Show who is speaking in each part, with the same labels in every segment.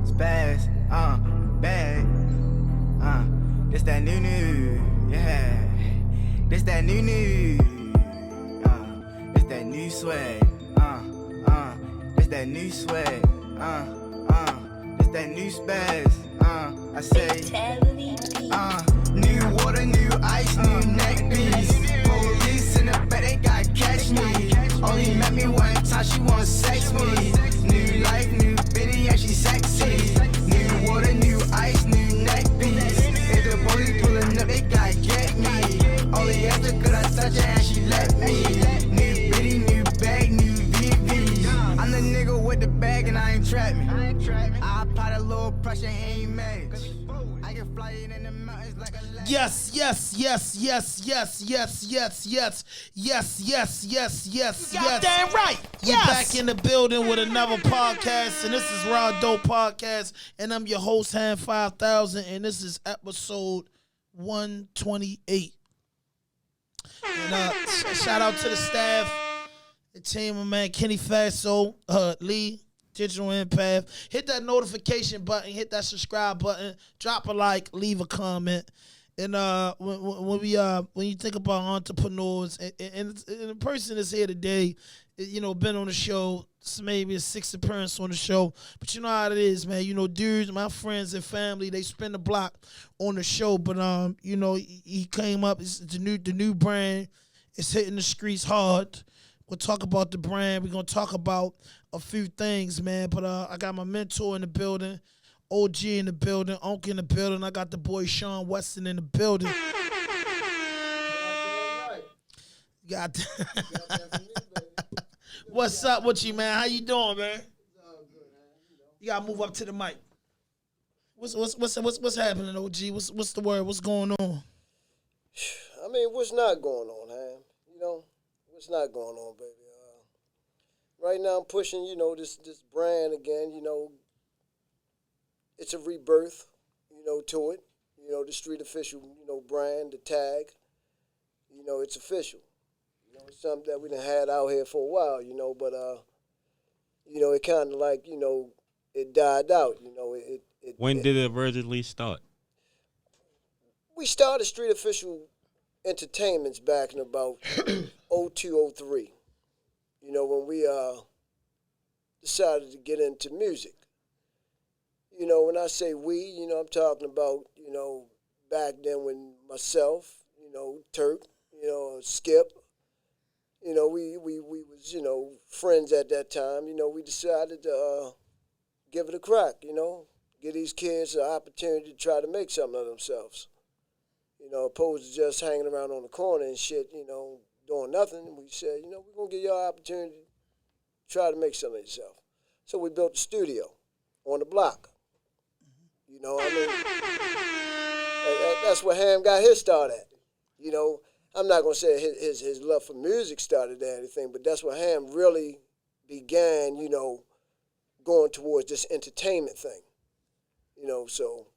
Speaker 1: spaz, bag, this that new, yeah. This that new, this that new swag, this that new swag, this that new spaz, I say, new water, new ice, new neck beats. Police in the back, they gotta catch me. Only met me one time, she wanna sex me. New life, new bitty, and she sexy. New water, new ice, new neck beats. If the police pulling up, they gotta get me. Only after could I touch her and she let me. New bitty, new bag, new VVs. I'm the nigga with the bag and I ain't trap me. I apply a little pressure, ain't match. I can fly it in the mountains like a
Speaker 2: Yes.
Speaker 3: Goddamn right.
Speaker 2: You're back in the building with another podcast, and this is RAWDOPE PODCAST, and I'm your host, Ham 5000, and this is episode 128. And shout out to the staff, the team, my man Kenny Faso, Lee, Digital Empath. Hit that notification button, hit that subscribe button, drop a like, leave a comment. And when you think about entrepreneurs and the person that's here today, you know, been on the show, it's maybe a sixth appearance on the show, but you know how it is, man. You know, dudes, my friends and family, they spin the block on the show. But you know, he came up. It's the new brand. It's hitting the streets hard. We'll talk about the brand. We're gonna talk about a few things, man. But I got my mentor in the building. OG in the building, Unc in the building. I got the boy Sean Weston in the building. Got What's up with you, man? How you doing, man? You gotta move up to the mic. What's happening, OG? What's the word? What's going on?
Speaker 4: I mean, what's not going on, Ham? You know, what's not going on, baby? Right now, I'm pushing, you know, this brand again. You know, it's a rebirth, you know, to it. You know, the street official, you know, brand, the tag. You know, it's official. You know, it's something that we done had out here for a while, you know, but you know, it kind of like, you know, it died out. You know,
Speaker 5: When did it originally start?
Speaker 4: We started Street Official Entertainments back in about 02, 03. You know, when we decided to get into music. You know, when I say we, you know, I'm talking about, you know, back then when myself, you know, Turk, you know, Skip, you know, we was, you know, friends at that time. You know, we decided to give it a crack, you know, give these kids an opportunity to try to make something of themselves. You know, opposed to just hanging around on the corner and shit, you know, doing nothing. We said, you know, we're going to give y'all an opportunity to try to make something of yourself. So we built a studio on the block. You know, I mean, that's where Ham got his start at. You know, I'm not going to say his love for music started there or anything, but that's where Ham really began, you know, going towards this entertainment thing. You know, so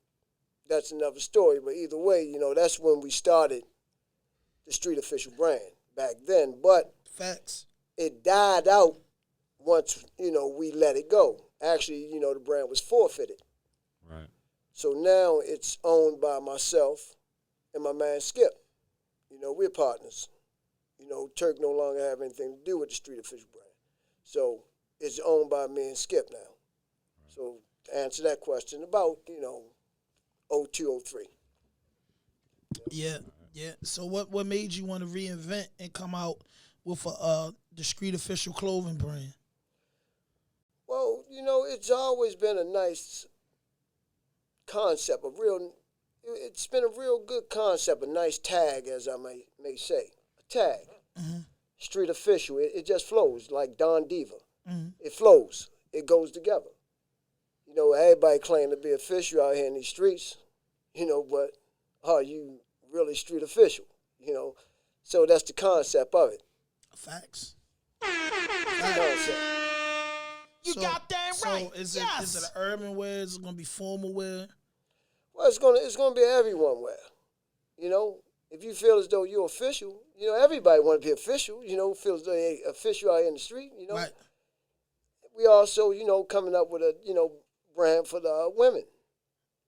Speaker 4: that's another story. But either way, you know, that's when we started the Street Official brand back then. But
Speaker 2: Facts.
Speaker 4: It died out once, you know, we let it go. Actually, you know, the brand was forfeited.
Speaker 5: Right.
Speaker 4: So now it's owned by myself and my man Skip. You know, we're partners. You know, Turk no longer have anything to do with the Street Official brand. So it's owned by me and Skip now. Right. So to answer that question, about, you know, 02, 03.
Speaker 2: Yeah. So what made you want to reinvent and come out with the Street Official clothing brand?
Speaker 4: Well, you know, it's always been a nice concept, it's been a real good concept, a nice tag, as I may say. A tag. Mm-hmm. Street Official, it just flows like Don Diva. Mm-hmm. It flows. It goes together. You know, everybody claim to be official out here in these streets, you know, but are you really street official? You know, so that's the concept of it.
Speaker 2: Facts.
Speaker 4: Concept.
Speaker 3: You got that right.
Speaker 2: So is it an urban wear? Is it gonna be formal wear?
Speaker 4: Well, it's gonna be everyone wear. You know, if you feel as though you're official, you know, everybody want to be official. You know, feel as though they're official out here in the street. You know,
Speaker 2: right.
Speaker 4: We also, you know, coming up with a, you know, brand for the women.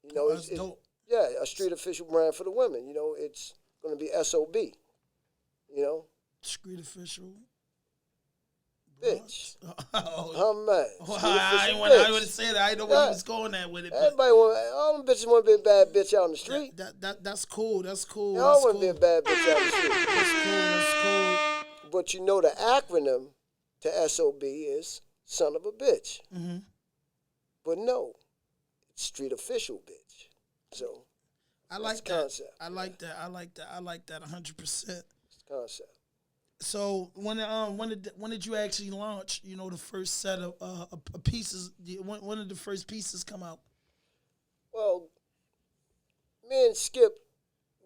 Speaker 4: You know,
Speaker 2: That's dope.
Speaker 4: yeah, a street official brand for the women. You know, it's going to be SOB. You know,
Speaker 2: Street official.
Speaker 4: bitch.
Speaker 2: Oh,
Speaker 4: I'm mad.
Speaker 2: well,
Speaker 4: Street
Speaker 2: I
Speaker 4: official
Speaker 2: want
Speaker 4: bitch.
Speaker 2: to say that. I know where he was going at with it. But
Speaker 4: Everybody want, all them bitches want to be a bad bitch out in the street.
Speaker 2: that's cool. That's cool.
Speaker 4: They all
Speaker 2: That's
Speaker 4: want
Speaker 2: cool.
Speaker 4: to be a bad bitch out in the street.
Speaker 2: That's cool.
Speaker 4: But you know the acronym to SOB is son of a bitch.
Speaker 2: Mm-hmm.
Speaker 4: But no, it's street official bitch. So
Speaker 2: I like
Speaker 4: that's the
Speaker 2: that.
Speaker 4: concept.
Speaker 2: I like that. I like that. I like that 100%.
Speaker 4: It's the concept.
Speaker 2: So when did you actually launch? You know, the first set of pieces. When did the first pieces come out?
Speaker 4: Well, me and Skip,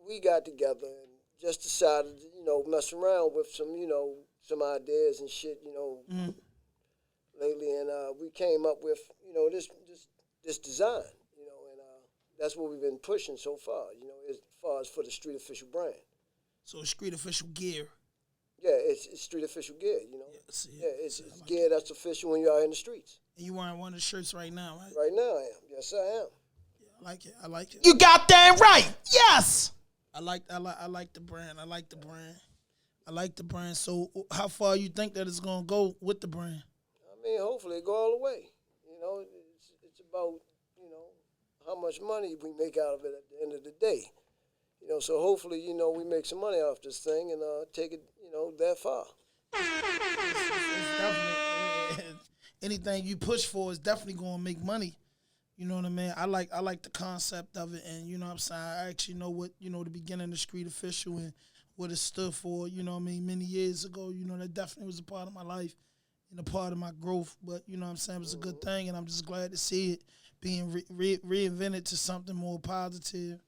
Speaker 4: we got together and just decided to, you know, mess around with some, you know, some ideas and shit, you know, lately, and we came up with, you know, this design, you know, and that's what we've been pushing so far, you know, as far as for the street official brand.
Speaker 2: So street official gear.
Speaker 4: Yeah, it's street official gear, you know.
Speaker 2: Yeah,
Speaker 4: It's gear that's official when you're out in the streets.
Speaker 2: And you wearing one of the shirts right now, right?
Speaker 4: Right now, I am. Yes, I am.
Speaker 2: Yeah, I like it. I like it.
Speaker 3: You got that right. Yes.
Speaker 2: I like the brand. I like the brand. So how far you think that it's gonna go with the brand?
Speaker 4: I mean, hopefully it go all the way. You know, it's about, you know, how much money we make out of it at the end of the day. You know, so hopefully, you know, we make some money off this thing and take it, you know, that far.
Speaker 2: It's definitely anything you push for is definitely gonna make money. You know what I mean? I like the concept of it, and you know what I'm saying, I actually know what, you know, the beginning of street official and what it stood for, you know what I mean, many years ago. You know, that definitely was a part of my life and a part of my growth. But you know what I'm saying, it was a good thing, and I'm just glad to see it being reinvented to something more positive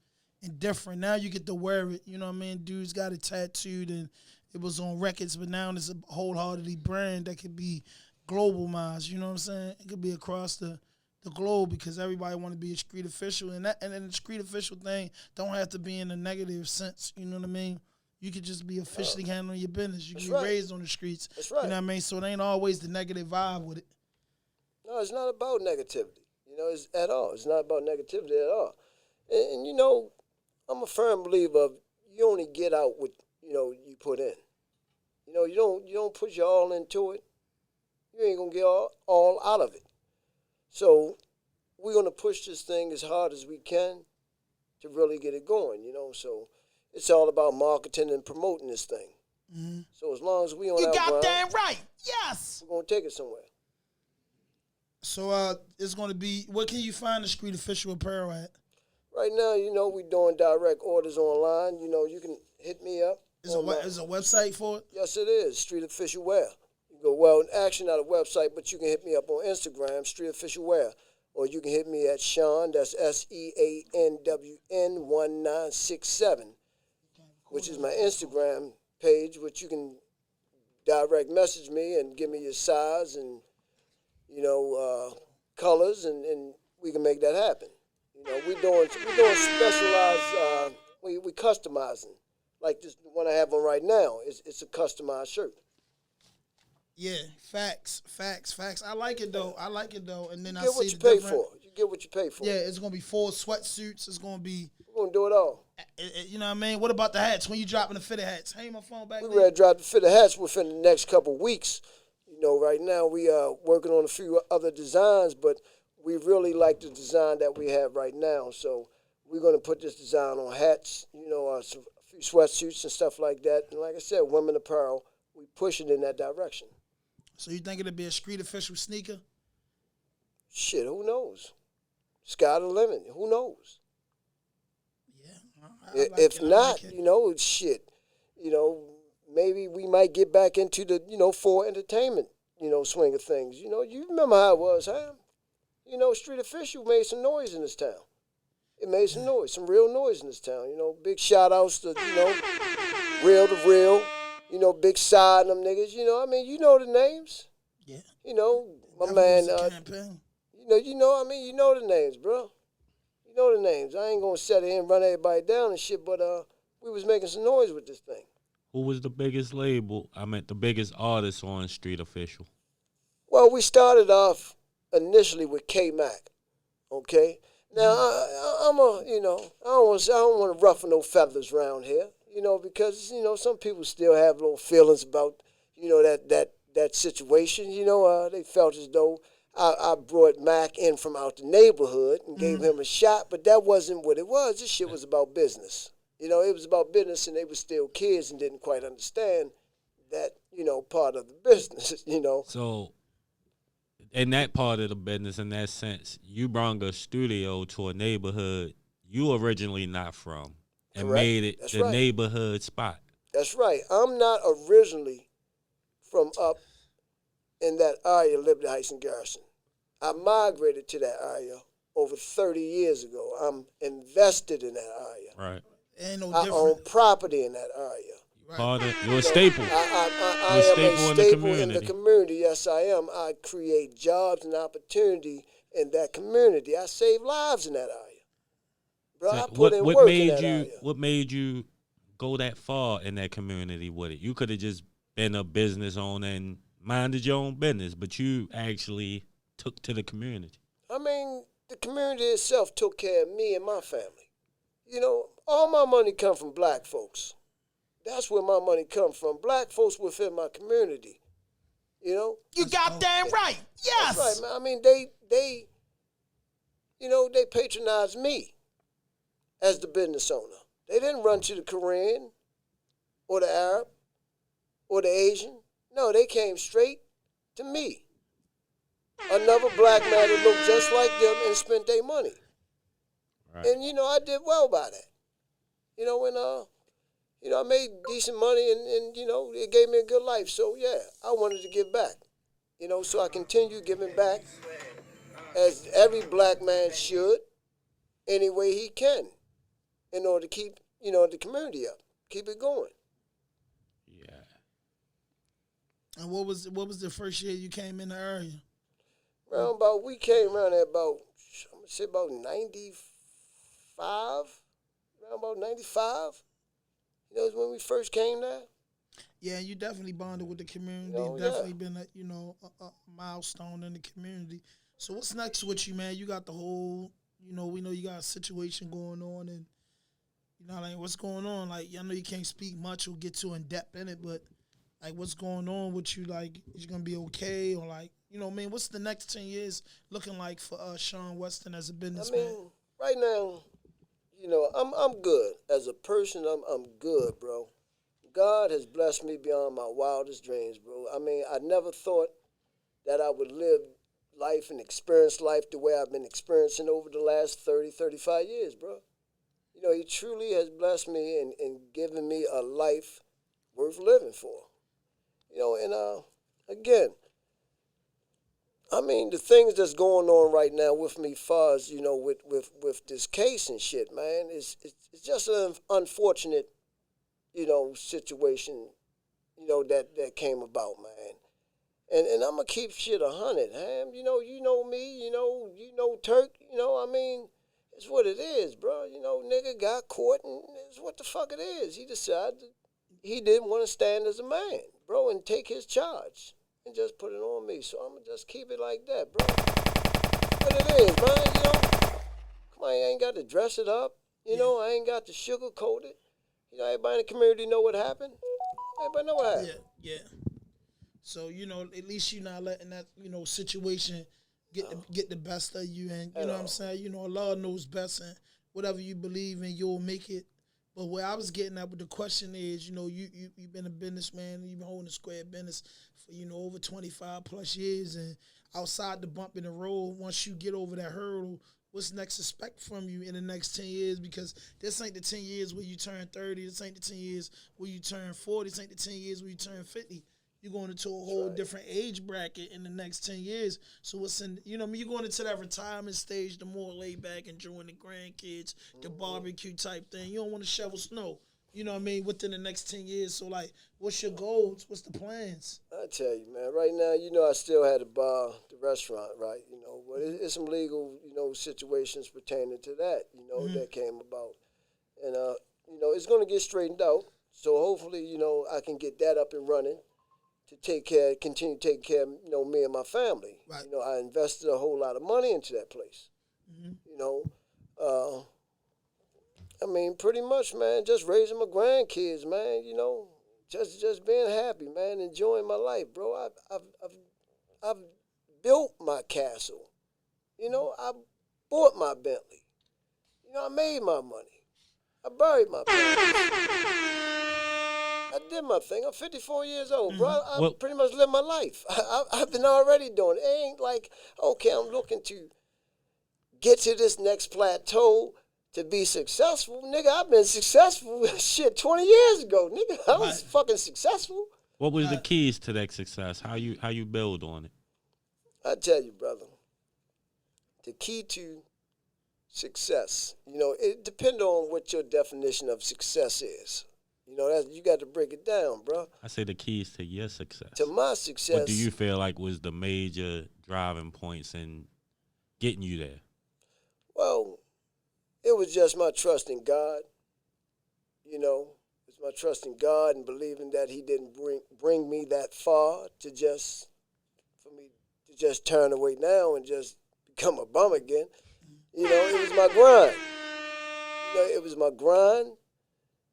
Speaker 2: and different. Now you get to wear it, you know what I mean? Dudes got it tattooed and it was on records, but now it's a wholeheartedly brand that could be globalized, you know what I'm saying? It could be across the globe because everybody want to be a street official, and then the street official thing don't have to be in a negative sense, you know what I mean? You could just be officially handling your business. You can be raised on the streets.
Speaker 4: That's right.
Speaker 2: You know what I mean? So it ain't always the negative vibe with it.
Speaker 4: No, it's not about negativity. You know, it's at all. It's not about negativity at all. And you know, I'm a firm believer of you only get out what, you know, you put in. You know, you don't put your all into it. You ain't gonna get all out of it. So we're gonna push this thing as hard as we can to really get it going. You know, so it's all about marketing and promoting this thing.
Speaker 2: Mm-hmm.
Speaker 4: So as long as we on
Speaker 3: You
Speaker 4: our
Speaker 3: got
Speaker 4: ground,
Speaker 3: that right. Yes.
Speaker 4: we're gonna take it somewhere.
Speaker 2: So it's going to be, where can you find the street official apparel at?
Speaker 4: Right now, you know, we're doing direct orders online. You know, you can hit me up.
Speaker 2: Is a website for it?
Speaker 4: Yes, it is. Street Official Wear. You go, well, actually not a website, but you can hit me up on Instagram, Street Official Wear. Or you can hit me at Sean, that's SEANWN1967, which is my Instagram page, which you can direct message me and give me your size and, you know, colors, and we can make that happen. You know, we're doing specialized, we customizing. Like this one I have on right now, it's a customized shirt.
Speaker 2: Yeah, facts. I like it though. And then
Speaker 4: You
Speaker 2: I
Speaker 4: get
Speaker 2: see
Speaker 4: what
Speaker 2: the
Speaker 4: you pay
Speaker 2: different.
Speaker 4: for. You get what you pay for.
Speaker 2: Yeah, it's gonna be 4 sweatsuits. It's gonna be,
Speaker 4: We're going to do it all.
Speaker 2: you know what I mean. What about the hats? When you dropping the fitted hats? Hang my phone back
Speaker 4: We're
Speaker 2: there.
Speaker 4: ready to drop the fitted hats within the next couple of weeks. You know, right now we are working on a few other designs, but we really like the design that we have right now. So we're going to put this design on hats, you know, a few sweatsuits and stuff like that. And like I said, women apparel, we push it in that direction.
Speaker 2: So you think it'll be a street official sneaker?
Speaker 4: Shit, who knows? Sky the limit. Who knows?
Speaker 2: Yeah.
Speaker 4: If not, you know, shit, you know, maybe we might get back into the, you know, for entertainment, you know, swing of things. You know, you remember how it was, huh? You know, Street Official made some noise in this town. It made some noise, some real noise in this town. You know, big shout outs to, you know, Real to Real, you know, Big Side and them niggas. You know, I mean, you know the names.
Speaker 2: Yeah.
Speaker 4: You know, my
Speaker 2: Definitely
Speaker 4: man,
Speaker 2: was a campaign.
Speaker 4: you know, I mean, you know the names, bro. You know the names. I ain't gonna sit here and run everybody down and shit, but we was making some noise with this thing.
Speaker 5: Who was the biggest label? I meant the biggest artist on Street Official.
Speaker 4: Well, we started off initially with K-Mac. Okay. Now I'm a, I don't want to ruffle no feathers around here, because some people still have little feelings about, that situation. They felt as though I brought Mac in from out the neighborhood and gave him a shot, but that wasn't what it was. This shit was about business. It was about business, and they were still kids and didn't quite understand that, part of the business.
Speaker 5: So, in that part of the business, in that sense, you brought a studio to a neighborhood you originally not from and
Speaker 4: Correct.
Speaker 5: made it
Speaker 4: That's
Speaker 5: the
Speaker 4: right.
Speaker 5: neighborhood spot.
Speaker 4: That's right. I'm not originally from up in that area, Liberty Heights and Garrison. I migrated to that area over 30 years ago. I'm invested in that area.
Speaker 5: Right.
Speaker 2: Ain't no
Speaker 4: I
Speaker 2: different.
Speaker 4: own property in that area.
Speaker 5: Right. You're a staple.
Speaker 4: I
Speaker 5: You're
Speaker 4: am a staple in the
Speaker 5: community.
Speaker 4: community. Yes, I am. I create jobs and opportunity in that community. I save lives in that area. Bro, I put in work in that area.
Speaker 5: What made you go that far in that community with it? You could have just been a business owner and minded your own business, but you actually took to the community.
Speaker 4: I mean, the community itself took care of me and my family. All my money come from black folks. That's where my money comes from. Black folks within my community.
Speaker 3: You goddamn right. Yes.
Speaker 4: That's right, man. I mean, they patronized me as the business owner. They didn't run to the Korean or the Arab or the Asian. No, they came straight to me. Another black man that looked just like them and spent their money.
Speaker 5: Right.
Speaker 4: And, I did well by that. I made decent money and it gave me a good life. So, yeah, I wanted to give back. So I continue giving back as every black man should any way he can in order to keep, the community up, keep it going.
Speaker 5: Yeah.
Speaker 2: And what was the first year you came in the area?
Speaker 4: We came around at about 95, around about 95. Is when we first came there.
Speaker 2: Yeah, you definitely bonded with the community.
Speaker 4: Yeah.
Speaker 2: Definitely been a milestone in the community. So what's next with you, man? You got the whole, we know you got a situation going on, and what's going on? Like, I know you can't speak much or get too in depth in it, but like, what's going on with you? Like, is you gonna be okay, or like, what's the next 10 years looking like for Sean Weston as a businessman?
Speaker 4: Right now, I'm good. As a person, I'm good, bro. God has blessed me beyond my wildest dreams, bro. I never thought that I would live life and experience life the way I've been experiencing over the last 30, 35 years, bro. He truly has blessed me and given me a life worth living for. Again, the things that's going on right now with me, far as with this case and shit, man, it's just an unfortunate, situation, that came about, man. And I'm gonna keep shit 100, Ham. You know me, you know Turk. It's what it is, bro. Nigga got caught, and it's what the fuck it is. He decided he didn't want to stand as a man, bro, and take his charge. And just put it on me. So I'm going to just keep it like that, bro. What it is, man, Come on, I ain't got to dress it up. I ain't got to sugarcoat it. Everybody in the community know what happened. Everybody know what happened.
Speaker 2: Yeah. So, at least you're not letting that, situation get the best of you. And, you know what I'm saying? Allah knows best, and whatever you believe in, you'll make it. But where I was getting at with the question is, you've been a businessman, you've been holding a square business for, over 25 plus years, and outside the bump in the road, once you get over that hurdle, what's next to expect from you in the next 10 years? Because this ain't the 10 years where you turn 30, this ain't the 10 years where you turn 40, this ain't the 10 years where you turn 50. You're going into a whole different age bracket in the next 10 years. So what's in, you're going into that retirement stage, the more laid back, enjoying the grandkids, the barbecue type thing. You don't want to shovel snow, within the next 10 years. So, like, what's your goals? What's the plans?
Speaker 4: I tell you, man, right now, I still had the bar, the restaurant, right? But it's some legal, situations pertaining to that, that came about. And, it's going to get straightened out. So hopefully, I can get that up and running to continue taking care of, me and my family.
Speaker 2: Right.
Speaker 4: I invested a whole lot of money into that place. You know, I mean, pretty much, man, just raising my grandkids, man. You know, just being happy, man, enjoying my life, bro. I've built my castle. You know, I bought my Bentley. You know, I made my money. I buried my parents. I did my thing. I'm 54 years old, bro. I pretty much lived my life. I've been already doing it. It ain't like, okay, I'm looking to get to this next plateau to be successful. Nigga, I've been successful, shit, 20 years ago. Nigga, I was fucking successful.
Speaker 5: What was the keys to that success? How you build on it?
Speaker 4: I tell you, brother, the key to success, you know, it depends on what your definition of success is. You know, you got to break it down, bro.
Speaker 5: I say the keys to your success.
Speaker 4: To my success.
Speaker 5: What do you feel like was the major driving points in getting you there?
Speaker 4: Well, it was just my trust in God. You know, it's my trust in God and believing that He didn't bring me that far for me to just turn away now and just become a bum again. You know, it was my grind. You know, it was my grind.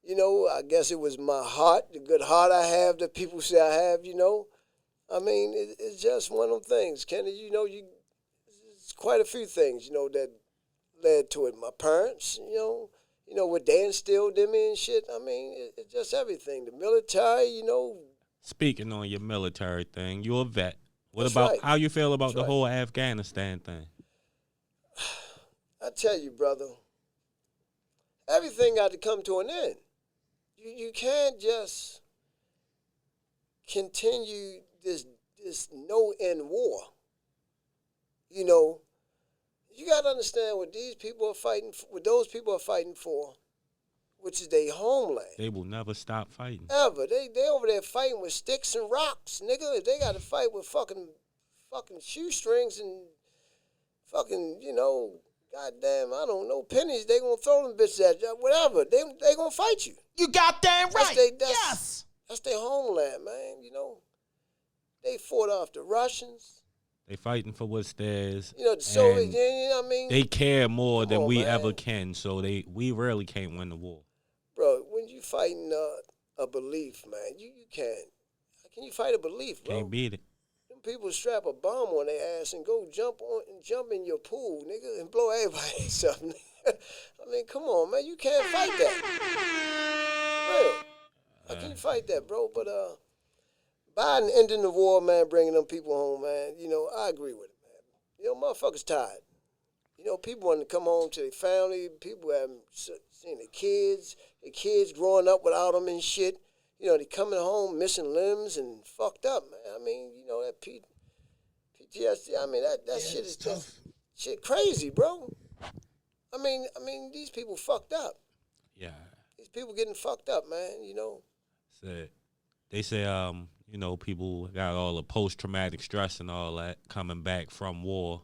Speaker 4: You know, I guess it was my heart, the good heart I have that people say I have, you know. I mean, it's just one of them things, Kenny. You know, it's quite a few things, you know, that led to it. My parents, you know, what they instilled in me and shit. I mean, it's just everything. The military, you know.
Speaker 5: Speaking on your military thing, you're a vet. What
Speaker 4: That's
Speaker 5: about
Speaker 4: right.
Speaker 5: how you feel about
Speaker 4: That's
Speaker 5: the
Speaker 4: right.
Speaker 5: whole Afghanistan thing?
Speaker 4: I tell you, brother, everything got to come to an end. You can't just continue this no-end war. You know, you got to understand what these people are fighting for, what those people are fighting for, which is their homeland.
Speaker 5: They will never stop fighting.
Speaker 4: Ever. They over there fighting with sticks and rocks, nigga. They got to fight with fucking shoestrings and fucking, you know, goddamn, I don't know, pennies. They gonna throw them bitches at you. Whatever. They gonna fight you.
Speaker 3: You goddamn right. Yes.
Speaker 4: That's their homeland, man. You know, they fought off the Russians.
Speaker 5: They fighting for what's theirs.
Speaker 4: You know, the Soviet Union. I mean,
Speaker 5: they care more than we
Speaker 4: man.
Speaker 5: ever can. So we really can't win the war.
Speaker 4: Bro, when you fighting a belief, man, you can't. How can you fight a belief, bro?
Speaker 5: Can't beat it.
Speaker 4: Them people strap a bomb on their ass and go jump in your pool, nigga, and blow everybody's up. I mean, come on, man, you can't fight that. For real. How can you fight that, bro? But Biden ending the war, man, bringing them people home, man. You know, I agree with it, man. You know, motherfuckers tired. You know, people want to come home to their family. People haven't seen their kids growing up without them and shit. You know, they coming home missing limbs and fucked up, man. I mean, you know, that PTSD, I mean, that shit is
Speaker 2: tough.
Speaker 4: just shit crazy, bro. I mean, these people fucked up.
Speaker 5: Yeah.
Speaker 4: These people getting fucked up, man, you know.
Speaker 5: They say, you know, people got all the post-traumatic stress and all that coming back from war.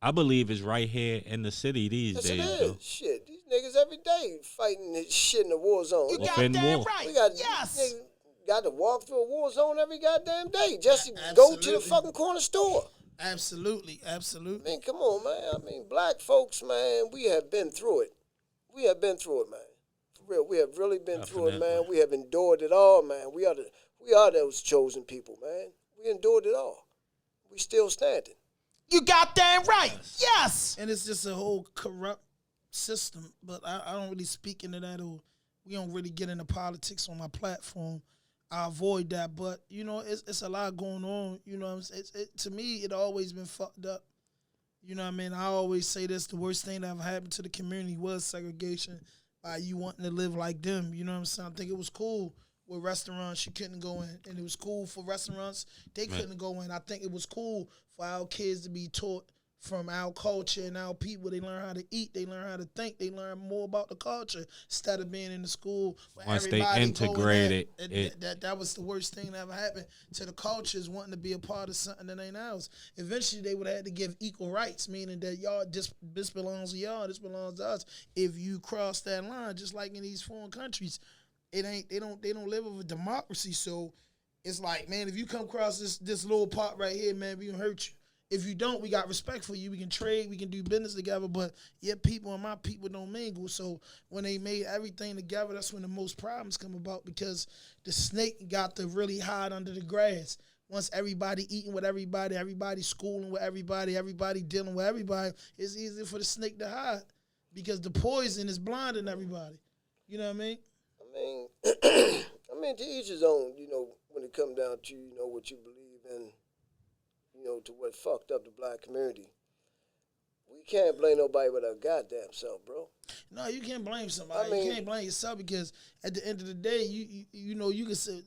Speaker 5: I believe it's right here in the city these
Speaker 4: Yes,
Speaker 5: days,
Speaker 4: it
Speaker 5: though.
Speaker 4: is. Shit, these niggas every day fighting this shit in the war zone.
Speaker 3: You
Speaker 5: Within
Speaker 3: goddamn
Speaker 5: war.
Speaker 3: right.
Speaker 4: We got
Speaker 3: Yes.
Speaker 4: niggas got to walk through a war zone every goddamn day just to go to the
Speaker 2: Absolutely.
Speaker 4: fucking corner store.
Speaker 2: Absolutely.
Speaker 4: I mean, come on, man. I mean, black folks, man, we have been through it. We have been through it, man. For real, we have really been through it, man.
Speaker 5: Definitely.
Speaker 4: We have endured it all, man. We are those chosen people, man. We endured it all. We still standing.
Speaker 3: You goddamn right. Yes.
Speaker 2: And it's just a whole corrupt system. But I don't really speak into that, or we don't really get into politics on my platform. I avoid that. But, you know, it's a lot going on. You know what I'm saying? To me, it always been fucked up. You know what I mean? I always say this, the worst thing that ever happened to the community was segregation by you wanting to live like them. You know what I'm saying? I think it was cool with restaurants you couldn't go in. And it was cool for restaurants they couldn't go in. I think it was cool for our kids to be taught from our culture and our people. They learn how to eat. They learn how to think. They learn more about the culture instead of being in the school where
Speaker 5: Once they
Speaker 2: everybody
Speaker 5: integrate
Speaker 2: going
Speaker 5: it,
Speaker 2: that was the worst thing that ever happened to the cultures wanting to be a part of something that ain't ours. Eventually, they would have to give equal rights, meaning that y'all, this belongs to y'all, this belongs to us. If you cross that line, just like in these foreign countries, they don't live with a democracy. So it's like, man, if you come across this little part right here, man, we gonna hurt you. If you don't, we got respect for you. We can trade, we can do business together, but your people and my people don't mingle. So when they made everything together, that's when the most problems come about because the snake got to really hide under the grass. Once everybody eating with everybody schooling with everybody dealing with everybody, it's easier for the snake to hide because the poison is blinding everybody. You know what I mean?
Speaker 4: I mean, to each his own, when it comes down to, what you believe in, to what fucked up the black community. We can't blame nobody but our goddamn self, bro.
Speaker 2: No, you can't blame somebody. You can't blame yourself because at the end of the day, you can say,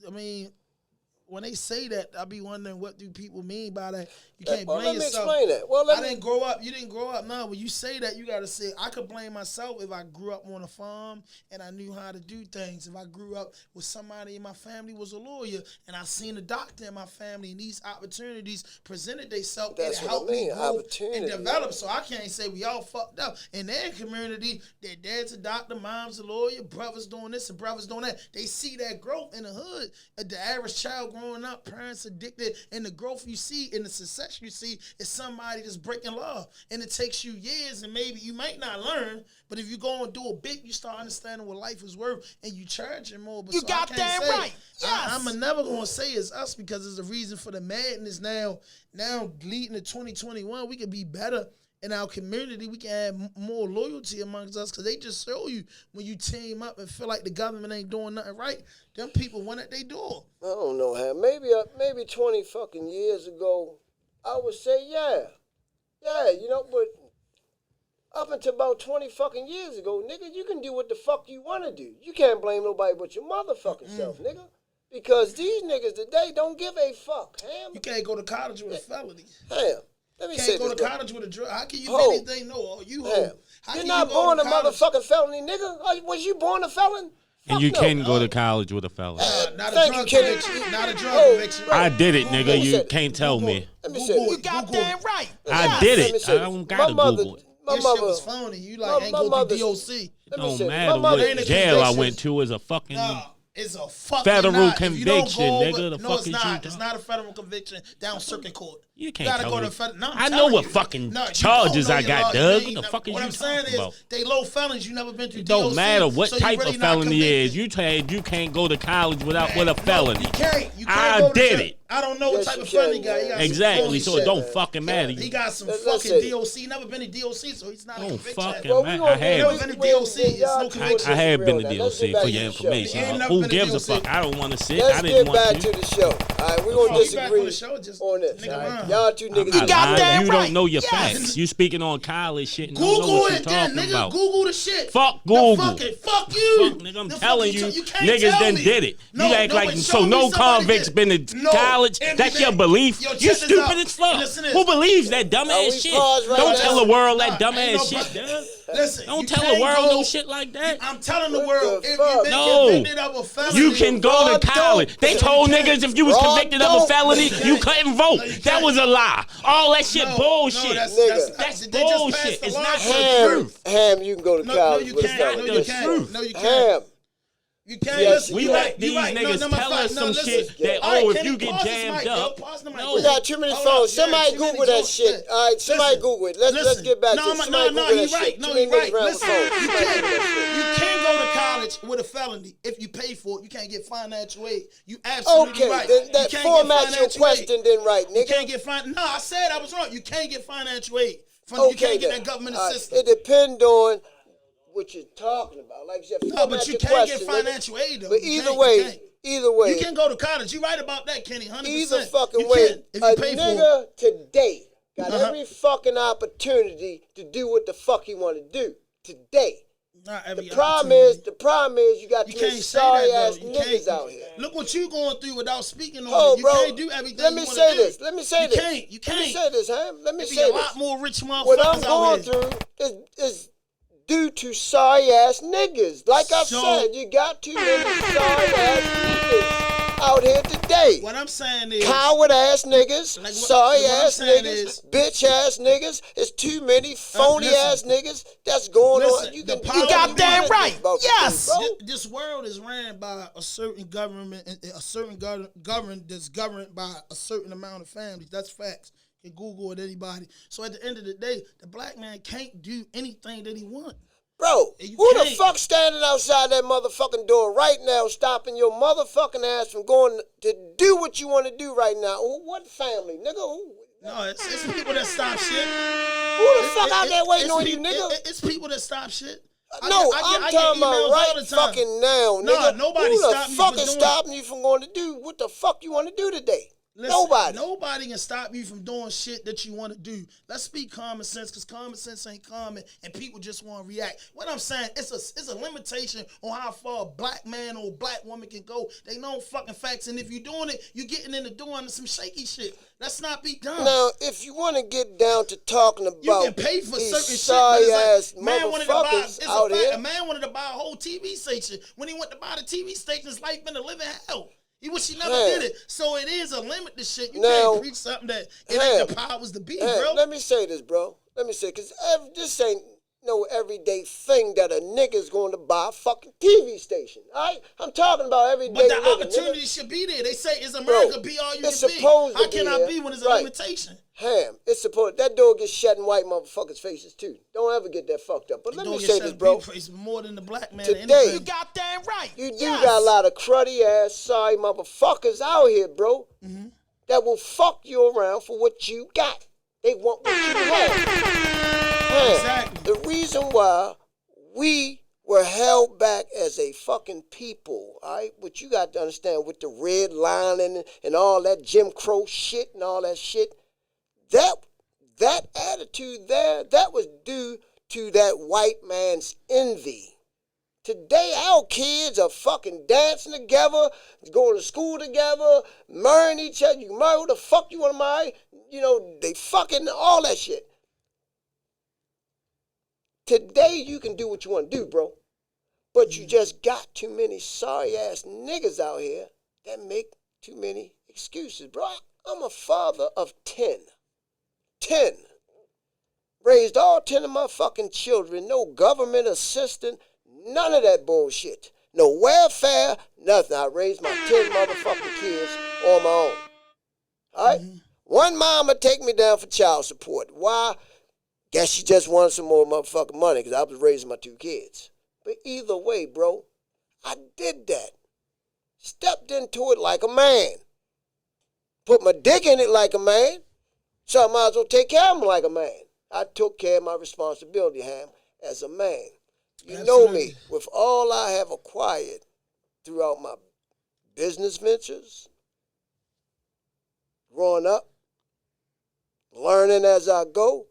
Speaker 2: when they say that, I be wondering what do people mean by that. You can't blame yourself.
Speaker 4: Let me explain that. Well,
Speaker 2: I didn't grow up. You didn't grow up. No, when you say that, you got to say, I could blame myself if I grew up on a farm and I knew how to do things. If I grew up with somebody in my family was a lawyer and I seen a doctor in my family and these opportunities presented themselves and helped me grow and develop. So I can't say we all fucked up. In their community, their dad's a doctor, mom's a lawyer, brothers doing this and brothers doing that. They see that growth in the hood. The average child growing up, parents addicted, and the growth you see and the success you see is somebody that's breaking law. And it takes you years, and maybe you might not learn, but if you go and do it big, you start understanding what life is worth, and you charging more. But
Speaker 3: you got that right. Yes.
Speaker 2: I'm never going to say it's us because there's a reason for the madness now leading to 2021. We could be better in our community. We can have more loyalty amongst us because they just show you when you team up and feel like the government ain't doing nothing right, them people want at their door.
Speaker 4: I don't know how. Maybe 20 fucking years ago, I would say, yeah, but up until about 20 fucking years ago, nigga, you can do what the fuck you want to do. You can't blame nobody but your motherfucking self, nigga. Because these niggas today don't give a fuck, Ham.
Speaker 2: You can't go to college with a felony.
Speaker 4: Ham. Let me
Speaker 2: You
Speaker 4: say
Speaker 2: can't go
Speaker 4: this,
Speaker 2: to
Speaker 4: bro.
Speaker 2: college with a drug. How can you
Speaker 4: Ho.
Speaker 2: be anything? No, you
Speaker 4: Ham.
Speaker 2: How
Speaker 4: You're
Speaker 2: can
Speaker 4: not
Speaker 2: you go
Speaker 4: born
Speaker 2: to
Speaker 4: a
Speaker 2: college?
Speaker 4: motherfucking felony, nigga. Was you born a felon?
Speaker 5: And
Speaker 4: Fuck
Speaker 5: you
Speaker 4: no.
Speaker 5: can go to college with a felony.
Speaker 2: Not a
Speaker 4: Thank
Speaker 2: drug
Speaker 4: you, Kenny.
Speaker 2: conviction. Not a drug conviction.
Speaker 5: I did it, nigga. You
Speaker 4: said-
Speaker 5: can't tell me.
Speaker 4: Let me
Speaker 2: Google
Speaker 4: say
Speaker 2: it.
Speaker 3: You got
Speaker 2: Google
Speaker 3: that right.
Speaker 5: I
Speaker 3: Yes.
Speaker 5: did
Speaker 4: Let me
Speaker 5: it.
Speaker 4: say
Speaker 5: I don't
Speaker 4: this.
Speaker 5: gotta Google it.
Speaker 4: My
Speaker 2: Your
Speaker 4: mother,
Speaker 2: shit was phony. You
Speaker 4: my
Speaker 2: ain't go
Speaker 4: mother's-
Speaker 2: through DOC.
Speaker 4: let me
Speaker 5: Don't
Speaker 4: say,
Speaker 5: matter
Speaker 4: my mother
Speaker 5: what
Speaker 2: ain't a
Speaker 5: jail I
Speaker 2: conviction.
Speaker 5: went to is a fucking
Speaker 2: It's a fucking
Speaker 5: Federal
Speaker 2: not. If you don't
Speaker 5: conviction,
Speaker 2: go
Speaker 5: nigga.
Speaker 2: over-
Speaker 5: The
Speaker 2: no,
Speaker 5: fuck
Speaker 2: it's
Speaker 5: is you
Speaker 2: not.
Speaker 5: talking-
Speaker 2: It's not a federal conviction down circuit court.
Speaker 5: You can't
Speaker 2: gotta
Speaker 5: tell
Speaker 2: go
Speaker 5: me.
Speaker 2: to federal. No, I'm
Speaker 5: I know
Speaker 2: telling
Speaker 5: what
Speaker 2: you.
Speaker 5: fucking
Speaker 2: No, you
Speaker 5: charges
Speaker 2: don't
Speaker 5: I
Speaker 2: know
Speaker 5: got,
Speaker 2: your law.
Speaker 5: Doug.
Speaker 2: You
Speaker 5: What the
Speaker 2: ain't
Speaker 5: fuck is
Speaker 2: what
Speaker 5: you
Speaker 2: I'm saying
Speaker 5: talking
Speaker 2: is
Speaker 5: about?
Speaker 2: they low felons. You never been through
Speaker 5: It don't
Speaker 2: DOC,
Speaker 5: matter what
Speaker 2: so you
Speaker 5: type
Speaker 2: really
Speaker 5: of
Speaker 2: not
Speaker 5: felony it is.
Speaker 2: convicted.
Speaker 5: You said you can't go to college with a
Speaker 2: No,
Speaker 5: felony.
Speaker 2: You can't. You can't
Speaker 5: I
Speaker 2: go to
Speaker 5: did
Speaker 2: jail.
Speaker 5: it.
Speaker 2: I don't know what
Speaker 4: Yes,
Speaker 2: type
Speaker 4: you
Speaker 2: of felony he
Speaker 4: can,
Speaker 2: got. He
Speaker 4: man.
Speaker 2: got some
Speaker 5: Exactly.
Speaker 2: phony
Speaker 5: So
Speaker 2: shit.
Speaker 5: it don't fucking matter.
Speaker 2: He got some
Speaker 4: Let's
Speaker 2: fucking
Speaker 4: say-
Speaker 2: DOC. He never been to DOC, so he's not a
Speaker 5: Don't
Speaker 2: conviction.
Speaker 5: fucking
Speaker 4: Well, we
Speaker 5: man.
Speaker 4: gonna
Speaker 5: I
Speaker 4: get-
Speaker 5: had
Speaker 2: Never been to DOC. It's no
Speaker 4: y'all
Speaker 2: conviction.
Speaker 5: I have been to
Speaker 4: Now, let's
Speaker 5: DOC
Speaker 4: get back
Speaker 5: for
Speaker 4: to
Speaker 5: your
Speaker 4: the show.
Speaker 5: information.
Speaker 2: You ain't never
Speaker 5: Who
Speaker 2: been to
Speaker 5: gives a
Speaker 2: DOC.
Speaker 5: fuck? I don't want to sit.
Speaker 4: Let's
Speaker 5: I
Speaker 4: get
Speaker 5: didn't
Speaker 4: back
Speaker 5: want
Speaker 4: to
Speaker 5: to.
Speaker 4: the show. All right, we're
Speaker 2: Oh,
Speaker 4: gonna
Speaker 2: you back on
Speaker 4: disagree
Speaker 2: the show, just
Speaker 4: on this.
Speaker 2: nigga
Speaker 4: All right?
Speaker 2: around.
Speaker 4: Y'all two
Speaker 5: I'm
Speaker 4: niggas.
Speaker 5: not
Speaker 3: got
Speaker 5: lying.
Speaker 3: that
Speaker 5: You
Speaker 3: right.
Speaker 5: don't know your
Speaker 3: Yes.
Speaker 5: facts. You speaking on college shit and don't know
Speaker 2: Google
Speaker 5: what you
Speaker 2: it then,
Speaker 5: talking
Speaker 2: nigga.
Speaker 5: about.
Speaker 2: Google the shit.
Speaker 5: Fuck
Speaker 2: The
Speaker 5: Google.
Speaker 2: fucking fuck you.
Speaker 5: Fuck, nigga, I'm
Speaker 2: The fuck
Speaker 5: telling you,
Speaker 2: can't
Speaker 5: niggas
Speaker 2: tell
Speaker 5: done
Speaker 2: me.
Speaker 5: did it.
Speaker 2: No,
Speaker 5: You act
Speaker 2: no,
Speaker 5: like
Speaker 2: but
Speaker 5: so
Speaker 2: show me
Speaker 5: no
Speaker 2: somebody
Speaker 5: convicts
Speaker 2: that-
Speaker 5: been to
Speaker 2: No,
Speaker 5: college.
Speaker 2: every
Speaker 5: That's your
Speaker 2: day.
Speaker 5: belief.
Speaker 2: Yo, check
Speaker 5: You
Speaker 2: this
Speaker 5: stupid
Speaker 2: out.
Speaker 5: as fuck.
Speaker 2: Listen to this.
Speaker 5: Who believes that
Speaker 4: Now,
Speaker 5: dumbass
Speaker 4: we
Speaker 5: shit?
Speaker 4: pause right
Speaker 5: Don't
Speaker 4: now.
Speaker 5: tell the world that
Speaker 2: Nah, ain't
Speaker 5: dumbass
Speaker 2: no
Speaker 5: shit,
Speaker 2: bu-
Speaker 5: dude.
Speaker 2: Listen,
Speaker 5: Don't
Speaker 2: you
Speaker 5: tell the
Speaker 2: can't
Speaker 5: world
Speaker 2: go-
Speaker 5: no shit like that.
Speaker 2: I'm telling the
Speaker 4: What
Speaker 2: world,
Speaker 4: the
Speaker 2: if
Speaker 4: fuck?
Speaker 2: you've been
Speaker 5: No.
Speaker 2: convicted of a felony,
Speaker 5: You can go to
Speaker 4: RAWDOPE.
Speaker 5: college. They
Speaker 4: No,
Speaker 5: told
Speaker 2: you can't.
Speaker 5: niggas if you was convicted of a
Speaker 4: RAWDOPE.
Speaker 5: felony,
Speaker 2: No,
Speaker 5: you
Speaker 2: you
Speaker 5: couldn't vote.
Speaker 2: No, you
Speaker 5: That
Speaker 2: can't.
Speaker 5: was a lie. All that shit
Speaker 2: No,
Speaker 5: bullshit.
Speaker 2: No,
Speaker 4: Nigga.
Speaker 5: That's
Speaker 2: they just
Speaker 5: bullshit.
Speaker 2: passed the
Speaker 5: It's
Speaker 2: law
Speaker 5: not
Speaker 2: for
Speaker 5: the
Speaker 4: Ham,
Speaker 5: truth.
Speaker 4: Ham, you can go to
Speaker 2: No,
Speaker 4: college
Speaker 2: you
Speaker 4: with a
Speaker 2: can't.
Speaker 4: felony.
Speaker 2: No, you
Speaker 5: The
Speaker 2: can't.
Speaker 5: truth.
Speaker 2: No, you can't.
Speaker 4: Ham.
Speaker 2: You can't.
Speaker 4: Yes,
Speaker 2: Listen,
Speaker 5: We
Speaker 2: you
Speaker 5: let
Speaker 2: right,
Speaker 5: these
Speaker 2: you right.
Speaker 5: niggas
Speaker 2: number
Speaker 5: tell
Speaker 2: five.
Speaker 5: us
Speaker 2: No,
Speaker 5: some
Speaker 2: listen.
Speaker 5: shit that,
Speaker 2: All right,
Speaker 5: oh, if
Speaker 2: Kenny,
Speaker 5: you get
Speaker 2: pause this
Speaker 5: jammed
Speaker 2: mic, yo.
Speaker 5: up.
Speaker 2: Pause the mic.
Speaker 5: No.
Speaker 4: We got too many
Speaker 2: Hold
Speaker 4: phones.
Speaker 2: up. Yeah,
Speaker 4: Somebody
Speaker 2: too many
Speaker 4: Google that
Speaker 2: jokes.
Speaker 4: shit. All right, somebody
Speaker 2: Listen.
Speaker 4: Google it. Let's get back to it. Somebody
Speaker 2: No,
Speaker 4: Google
Speaker 2: he
Speaker 4: that
Speaker 2: right.
Speaker 4: shit.
Speaker 2: No,
Speaker 4: Too
Speaker 2: he
Speaker 4: many
Speaker 2: right.
Speaker 4: niggas around the
Speaker 2: Listen,
Speaker 4: phone.
Speaker 2: you
Speaker 4: Somebody
Speaker 2: can't,
Speaker 4: Google that shit.
Speaker 2: you can't go to college with a felony if you pay for it. You can't get financial aid. You absolutely
Speaker 4: Okay,
Speaker 2: right.
Speaker 4: then
Speaker 2: You
Speaker 4: that
Speaker 2: can't
Speaker 4: format
Speaker 2: get
Speaker 4: your
Speaker 2: financial
Speaker 4: question
Speaker 2: aid.
Speaker 4: then right,
Speaker 2: You
Speaker 4: nigga.
Speaker 2: can't get No, I said I was wrong. You can't get financial aid. You
Speaker 4: Okay,
Speaker 2: can't get
Speaker 4: then.
Speaker 2: that government
Speaker 4: All right,
Speaker 2: assistance.
Speaker 4: it depends on what you're talking about. Like you said,
Speaker 2: No,
Speaker 4: format
Speaker 2: but you
Speaker 4: your
Speaker 2: can't
Speaker 4: question,
Speaker 2: get
Speaker 4: nigga.
Speaker 2: financial aid though.
Speaker 4: But
Speaker 2: You
Speaker 4: either
Speaker 2: can't,
Speaker 4: way,
Speaker 2: you can't.
Speaker 4: either way,
Speaker 2: You can go to college. You right about that, Kenny. 100%.
Speaker 4: either fucking
Speaker 2: you
Speaker 4: way,
Speaker 2: can, if
Speaker 4: a
Speaker 2: you pay for it.
Speaker 4: nigga today got
Speaker 2: Uh-huh.
Speaker 4: every fucking opportunity to do what the fuck he want to do today.
Speaker 2: Not every
Speaker 4: The problem is you got
Speaker 2: You
Speaker 4: too many
Speaker 2: can't say
Speaker 4: sorry
Speaker 2: that,
Speaker 4: ass
Speaker 2: though. You
Speaker 4: niggas
Speaker 2: can't.
Speaker 4: out here.
Speaker 2: Look what you going through without speaking on
Speaker 4: Oh,
Speaker 2: it. You
Speaker 4: bro,
Speaker 2: can't do everything
Speaker 4: let me
Speaker 2: you wanna
Speaker 4: say
Speaker 2: do.
Speaker 4: this. Let me say
Speaker 2: You
Speaker 4: this.
Speaker 2: can't. You
Speaker 4: Let me
Speaker 2: can't.
Speaker 4: say this, Ham. Let me
Speaker 2: There be
Speaker 4: say
Speaker 2: a
Speaker 4: this.
Speaker 2: lot more rich motherfuckers
Speaker 4: What I'm
Speaker 2: out
Speaker 4: going
Speaker 2: here.
Speaker 4: through is due to sorry ass niggas. Like I
Speaker 2: So-
Speaker 4: said, you got too many sorry ass niggas out here today.
Speaker 2: What I'm saying is,
Speaker 4: Coward ass niggas,
Speaker 2: Like what-
Speaker 4: sorry
Speaker 2: what I'm
Speaker 4: ass
Speaker 2: saying
Speaker 4: niggas,
Speaker 2: is-
Speaker 4: bitch ass niggas. It's too many phony ass niggas that's going
Speaker 2: Listen,
Speaker 4: on. You
Speaker 2: the
Speaker 4: can
Speaker 2: power-
Speaker 4: you
Speaker 3: got
Speaker 4: can
Speaker 3: that
Speaker 4: do
Speaker 3: right.
Speaker 4: anything about
Speaker 3: Yes.
Speaker 4: today, bro.
Speaker 2: this world is ran by a certain government, and a certain government that's governed by a certain amount of families. That's facts. can Google it, anybody. So at the end of the day, the black man can't do anything that he wants.
Speaker 4: Bro,
Speaker 2: And you
Speaker 4: who the
Speaker 2: can't.
Speaker 4: fuck standing outside that motherfucking door right now stopping your motherfucking ass from going to do what you want to do right now? What family, nigga?
Speaker 2: No, it's people that stop shit.
Speaker 4: Who the fuck out there waiting on you, nigga?
Speaker 2: It's people that stop shit.
Speaker 4: No,
Speaker 2: I
Speaker 4: I'm
Speaker 2: get
Speaker 4: talking about
Speaker 2: emails all
Speaker 4: right
Speaker 2: the time.
Speaker 4: fucking now,
Speaker 2: No,
Speaker 4: nigga.
Speaker 2: nobody
Speaker 4: Who the
Speaker 2: stopped me
Speaker 4: fuck
Speaker 2: from
Speaker 4: is
Speaker 2: doing-
Speaker 4: stopping you from going to do what the fuck you want to do today?
Speaker 2: Listen,
Speaker 4: Nobody.
Speaker 2: Nobody can stop you from doing shit that you want to do. Let's speak common sense, because common sense ain't common, and people just want to react. What I'm saying, it's a limitation on how far a black man or a black woman can go. They know fucking facts, and if you're doing it, you're getting into doing some shaky shit. Let's not be done.
Speaker 4: Now, if you want to get down to talking about
Speaker 2: You can pay for
Speaker 4: these
Speaker 2: certain shit, but
Speaker 4: sorry
Speaker 2: it's
Speaker 4: ass
Speaker 2: like, man wanted to buy,
Speaker 4: motherfuckers
Speaker 2: it's
Speaker 4: out
Speaker 2: a fact,
Speaker 4: here.
Speaker 2: a man wanted to buy a whole TV station. When he went to buy the TV station, his life been a living hell. He wish he never
Speaker 4: Man.
Speaker 2: did it. So it is a limit to shit. You
Speaker 4: Now,
Speaker 2: can't preach something that it ain't the powers to be,
Speaker 4: Hey,
Speaker 2: bro.
Speaker 4: let me say this, bro. Let me say, because this ain't no everyday thing that a nigga's going to buy a fucking TV station, all right? I'm talking about everyday
Speaker 2: But the
Speaker 4: nigga,
Speaker 2: opportunity
Speaker 4: nigga.
Speaker 2: should be there. They say, is America
Speaker 4: Bro,
Speaker 2: be all you
Speaker 4: it's
Speaker 2: can be?
Speaker 4: supposed to
Speaker 2: How can
Speaker 4: be
Speaker 2: I
Speaker 4: there.
Speaker 2: be when there's a
Speaker 4: Right.
Speaker 2: limitation?
Speaker 4: Ham, it's supposed, that door gets shut in white motherfuckers' faces, too. Don't ever get that fucked up. But let me say this, bro.
Speaker 2: It's more than the black man.
Speaker 4: Today-
Speaker 2: Anything.
Speaker 3: You goddamn right.
Speaker 4: You do
Speaker 3: Yes.
Speaker 4: got a lot of cruddy ass, sorry motherfuckers out here, bro, that will fuck you around for what you got. They want what you have.
Speaker 2: Exactly.
Speaker 4: The reason why we were held back as a fucking people, all right, what you got to understand with the red lining and all that Jim Crow shit and all that shit, that attitude there, that was due to that white man's envy. Today, our kids are fucking dancing together, going to school together, marrying each other. You marry who the fuck you want to marry. You know, they fucking all that shit. Today, you can do what you want to do, bro. But you just got too many sorry-ass niggas out here that make too many excuses, bro. I'm a father of 10. 10. Raised all 10 of my fucking children. No government assistance. None of that bullshit. No welfare, nothing. I raised my 10 motherfucking kids on my own. All right? One mama take me down for child support. Why? Guess she just wanted some more motherfucking money because I was raising my 2 kids. But either way, bro, I did that. Stepped into it like a man. Put my dick in it like a man. So I might as well take care of him like a man. I took care of my responsibility, Ham, as a man. You know me, with all I have acquired throughout my business ventures, growing up, learning as I go,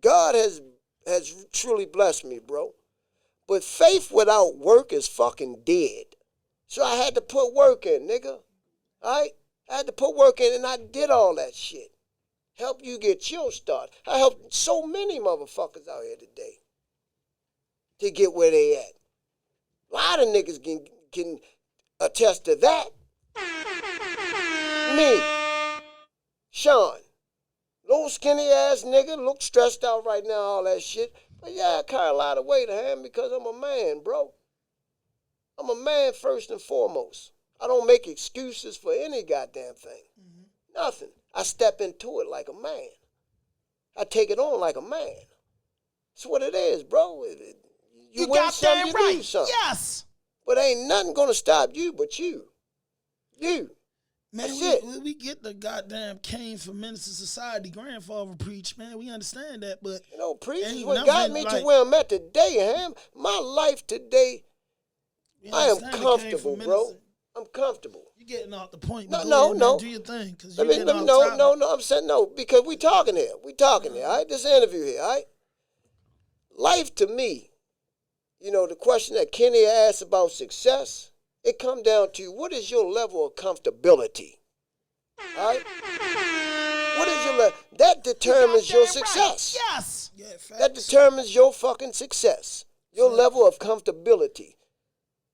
Speaker 4: God has truly blessed me, bro. But faith without work is fucking dead. So I had to put work in, nigga. All right? I had to put work in, and I did all that shit. Help you get your start. I helped so many motherfuckers out here today to get where they at. A lot of niggas can attest to that. Me, Sean, little skinny ass nigga, look stressed out right now, all that shit. But yeah, I carry a lot of weight, Ham, because I'm a man, bro. I'm a man first and foremost. I don't make excuses for any goddamn thing. Nothing. I step into it like a man. I take it on like a man. That's what it is, bro. You win some, you lose some.
Speaker 3: Yes.
Speaker 4: But ain't nothing gonna stop you but you. You.
Speaker 2: Man,
Speaker 4: That's it.
Speaker 2: we get the goddamn Cain for Menace to Society grandfather preach, man. We understand that, but
Speaker 4: You know, preach is
Speaker 2: ain't
Speaker 4: what got
Speaker 2: nothing
Speaker 4: me
Speaker 2: like-
Speaker 4: to where I'm at today, Ham. My life today,
Speaker 2: we
Speaker 4: I am
Speaker 2: understand the Cain for
Speaker 4: comfortable,
Speaker 2: Menace.
Speaker 4: bro. I'm comfortable.
Speaker 2: You getting off the point.
Speaker 4: No,
Speaker 2: but go
Speaker 4: no,
Speaker 2: ahead,
Speaker 4: no.
Speaker 2: man. Do your thing, because
Speaker 4: Let
Speaker 2: you
Speaker 4: me,
Speaker 2: getting off
Speaker 4: no,
Speaker 2: topic.
Speaker 4: no, I'm saying no, because we talking here. We talking here, all right? This interview here, all right? Life to me, you know, the question that Kenny asked about success, it come down to what is your level of comfortability, all right? What is your level? That determines your
Speaker 3: Goddamn right.
Speaker 4: success.
Speaker 3: Yes.
Speaker 2: Yeah, facts.
Speaker 4: That determines your fucking success, your level of comfortability.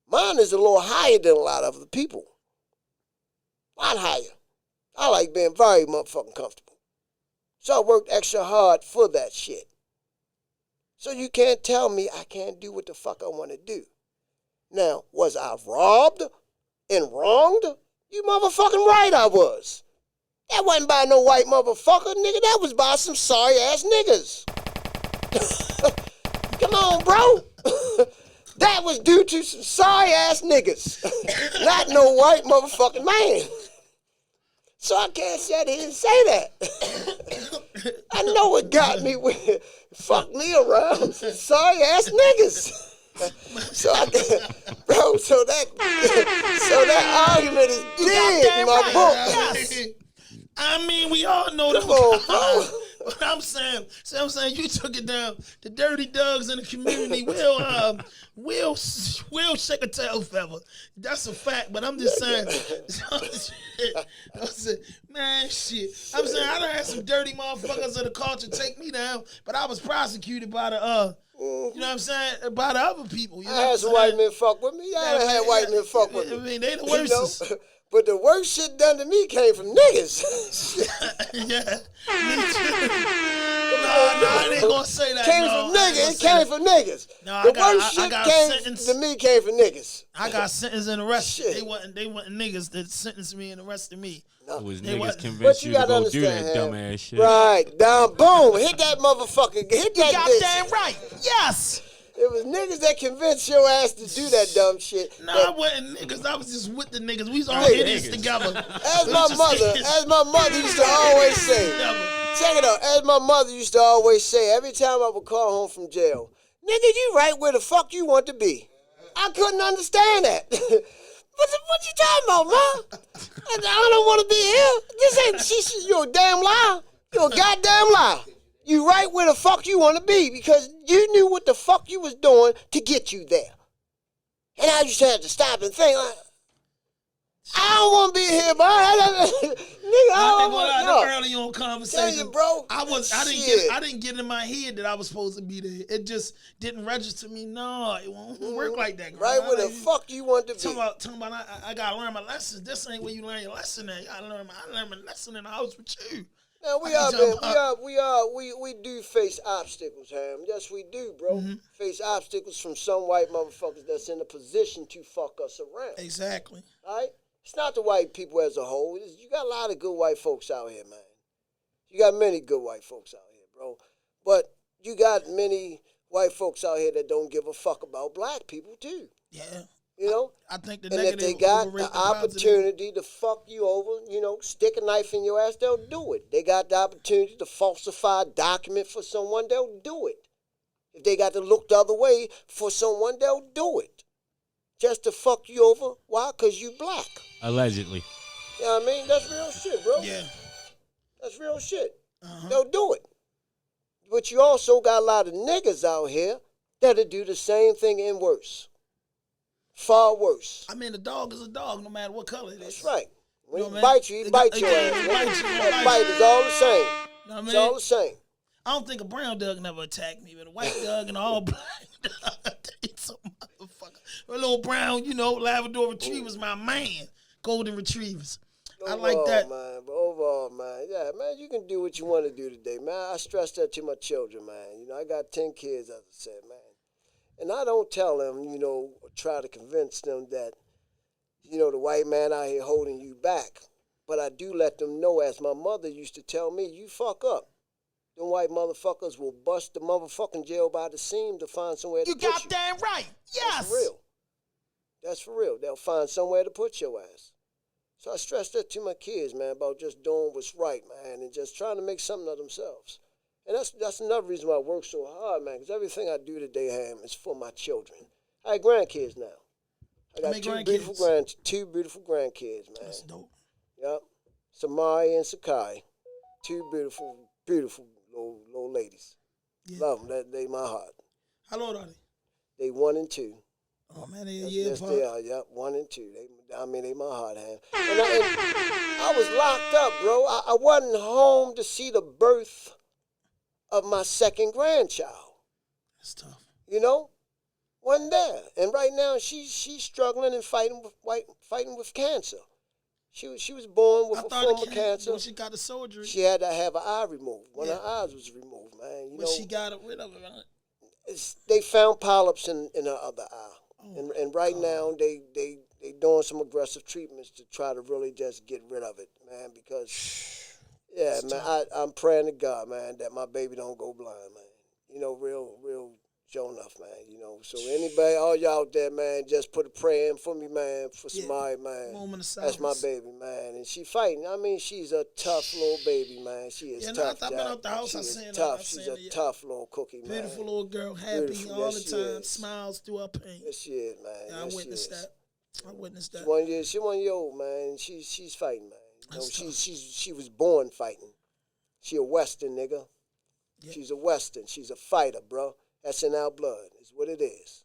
Speaker 4: Mine is a little higher than a lot of other people. A lot higher. I like being very motherfucking comfortable. So I worked extra hard for that shit. So you can't tell me I can't do what the fuck I want to do. Now, was I robbed and wronged? You motherfucking right I was. That wasn't by no white motherfucker, nigga. That was by some sorry ass niggas. Come on, bro. That was due to some sorry ass niggas. Not no white motherfucking man. So I can't sit here and say that. I know it got me with fuck me around some sorry ass niggas. So that argument is dead in my book.
Speaker 2: Yes. I mean, we all know
Speaker 4: Come on, bro.
Speaker 2: But I'm saying, you took it down. The dirty dogs in the community will shake a tail feather. That's a fact. But I'm just saying, I'm saying, man, shit. I'm saying I done had some dirty motherfuckers of the culture take me down, but I was prosecuted by the you know what I'm saying, by the other people. You know
Speaker 4: I had some white men fuck with me. Yeah, I done had white men fuck with me.
Speaker 2: I mean, they the worstest.
Speaker 4: You know? But the worst shit done to me came from niggas.
Speaker 2: Yeah. No, I ain't gonna say that.
Speaker 4: Came from niggas. It came from niggas.
Speaker 2: No,
Speaker 4: the worst shit came to me came from niggas.
Speaker 2: I got sentenced and arrested.
Speaker 4: Shit.
Speaker 2: They wasn't niggas that sentenced me and arrested me.
Speaker 5: It was
Speaker 2: They
Speaker 5: niggas
Speaker 2: wasn't.
Speaker 5: convinced
Speaker 4: But
Speaker 5: you
Speaker 4: you
Speaker 5: to
Speaker 4: gotta
Speaker 5: go do that
Speaker 4: understand,
Speaker 5: dumbass shit.
Speaker 4: Right. Down, boom. Hit that motherfucker. Hit that bitch.
Speaker 3: Goddamn right. Yes.
Speaker 4: It was niggas that convinced your ass to do that dumb shit.
Speaker 2: No, I wasn't niggas. I was just with the niggas. We was all idiots
Speaker 5: niggas.
Speaker 2: together.
Speaker 4: As my mother used to always say, check it out. As my mother used to always say, every time I would call home from jail, nigga, you right where the fuck you want to be. I couldn't understand that. What you talking about, ma? I don't want to be here. This ain't, you a damn lie. You a goddamn lie. You right where the fuck you want to be because you knew what the fuck you was doing to get you there. And I just had to stop and think, like, I don't want to be here, bro. Nigga, I don't want to.
Speaker 2: Early on conversation,
Speaker 4: Tell you, bro.
Speaker 2: I didn't get in my head that I was supposed to be there. It just didn't register me. No, it won't work like that. Girl.
Speaker 4: Right where the fuck you want to be.
Speaker 2: Talking about I gotta learn my lessons. This ain't where you learn your lesson at. I learned my lesson in the house with you.
Speaker 4: Now we do face obstacles, Ham. Yes, we do, bro.
Speaker 2: Mm-hmm.
Speaker 4: Face obstacles from some white motherfuckers that's in a position to fuck us around.
Speaker 2: Exactly.
Speaker 4: All right? It's not the white people as a whole. You got a lot of good white folks out here, man. You got many good white folks out here, bro. But you got many white folks out here that don't give a fuck about black people, too.
Speaker 2: Yeah.
Speaker 4: You know?
Speaker 2: I think the
Speaker 4: and
Speaker 2: negative
Speaker 4: if they got
Speaker 2: overrate
Speaker 4: the
Speaker 2: positive.
Speaker 4: opportunity to fuck you over, you know, stick a knife in your ass, they'll do it. They got the opportunity to falsify a document for someone, they'll do it. If they got to look the other way for someone, they'll do it. Just to fuck you over. Why? Because you black.
Speaker 5: Allegedly.
Speaker 4: You know what I mean? That's real shit, bro.
Speaker 2: Yeah.
Speaker 4: That's real shit. They'll do it. But you also got a lot of niggas out here that'll do the same thing and worse. Far worse.
Speaker 2: I mean, a dog is a dog, no matter what color it is.
Speaker 4: That's right. When
Speaker 2: You know
Speaker 4: he
Speaker 2: what I mean?
Speaker 4: bites you, he bites your ass. That bite is all the same.
Speaker 2: You know what I mean?
Speaker 4: It's all the same.
Speaker 2: I don't think a brown dog never attacked me, but a white dog and an all black dog, it's a motherfucker. A little brown, you know, Labrador Retriever's my man. Golden Retrievers. I like that.
Speaker 4: Man, but overall, man, yeah, man, you can do what you want to do today, man. I stress that to my children, man. You know, I got 10 kids, as I said, man. And I don't tell them, you know, or try to convince them that, you know, the white man out here holding you back. But I do let them know, as my mother used to tell me, you fuck up. Them white motherfuckers will bust the motherfucking jail by the seam to find somewhere to put you.
Speaker 3: You goddamn right. Yes.
Speaker 4: That's for real. That's for real. They'll find somewhere to put your ass. So I stress that to my kids, man, about just doing what's right, man, and just trying to make something of themselves. And that's another reason why I work so hard, man, because everything I do today, Ham, is for my children. I have grandkids now. I got two beautiful grandkids, man.
Speaker 2: That's dope.
Speaker 4: Yep. Samari and Sakai. Two beautiful, beautiful little ladies.
Speaker 2: Yeah.
Speaker 4: Love them. They my heart.
Speaker 2: How old are they?
Speaker 4: They 1 and 2.
Speaker 2: Oh, man, they a
Speaker 4: Yes,
Speaker 2: year
Speaker 4: yes,
Speaker 2: apart.
Speaker 4: they are. Yep, 1 and 2. They my heart, Ham. And I was locked up, bro. I wasn't home to see the birth of my second grandchild.
Speaker 2: That's tough.
Speaker 4: You know, wasn't there. And right now she's struggling and fighting with cancer. She was born with a form of cancer.
Speaker 2: When she got the surgery.
Speaker 4: She had to have an eye removed. One of her eyes was removed, man. You
Speaker 2: But
Speaker 4: know,
Speaker 2: she got rid of it, right?
Speaker 4: they found polyps in her other eye. And right now they doing some aggressive treatments to try to really just get rid of it, man, because Yeah, man. I'm praying to God, man, that my baby don't go blind, man. You know, real Joe enough, man. You know, so anybody, all y'all out there, man, just put a prayer in for me, man, for somebody, man.
Speaker 2: Moment of
Speaker 4: That's my
Speaker 2: silence.
Speaker 4: baby, man, and she fighting. I mean, she's a tough little baby, man. She is tough.
Speaker 2: I've been out the house.
Speaker 4: She
Speaker 2: I
Speaker 4: is
Speaker 2: seen her.
Speaker 4: tough.
Speaker 2: I've
Speaker 4: She's
Speaker 2: seen
Speaker 4: a
Speaker 2: her, yeah.
Speaker 4: tough little cookie, man.
Speaker 2: Beautiful little girl, happy
Speaker 4: Beautiful,
Speaker 2: all
Speaker 4: yes,
Speaker 2: the
Speaker 4: she
Speaker 2: time,
Speaker 4: is.
Speaker 2: smiles through her pain.
Speaker 4: Yes, she is, man.
Speaker 2: Yeah,
Speaker 4: Yes,
Speaker 2: I witnessed
Speaker 4: she is.
Speaker 2: that. I witnessed that.
Speaker 4: She 1 year old, man. She's fighting, man. You know,
Speaker 2: That's tough.
Speaker 4: she was born fighting. She a Western nigga.
Speaker 2: Yeah.
Speaker 4: She's a Western. She's a fighter, bro. That's in our blood. It's what it is.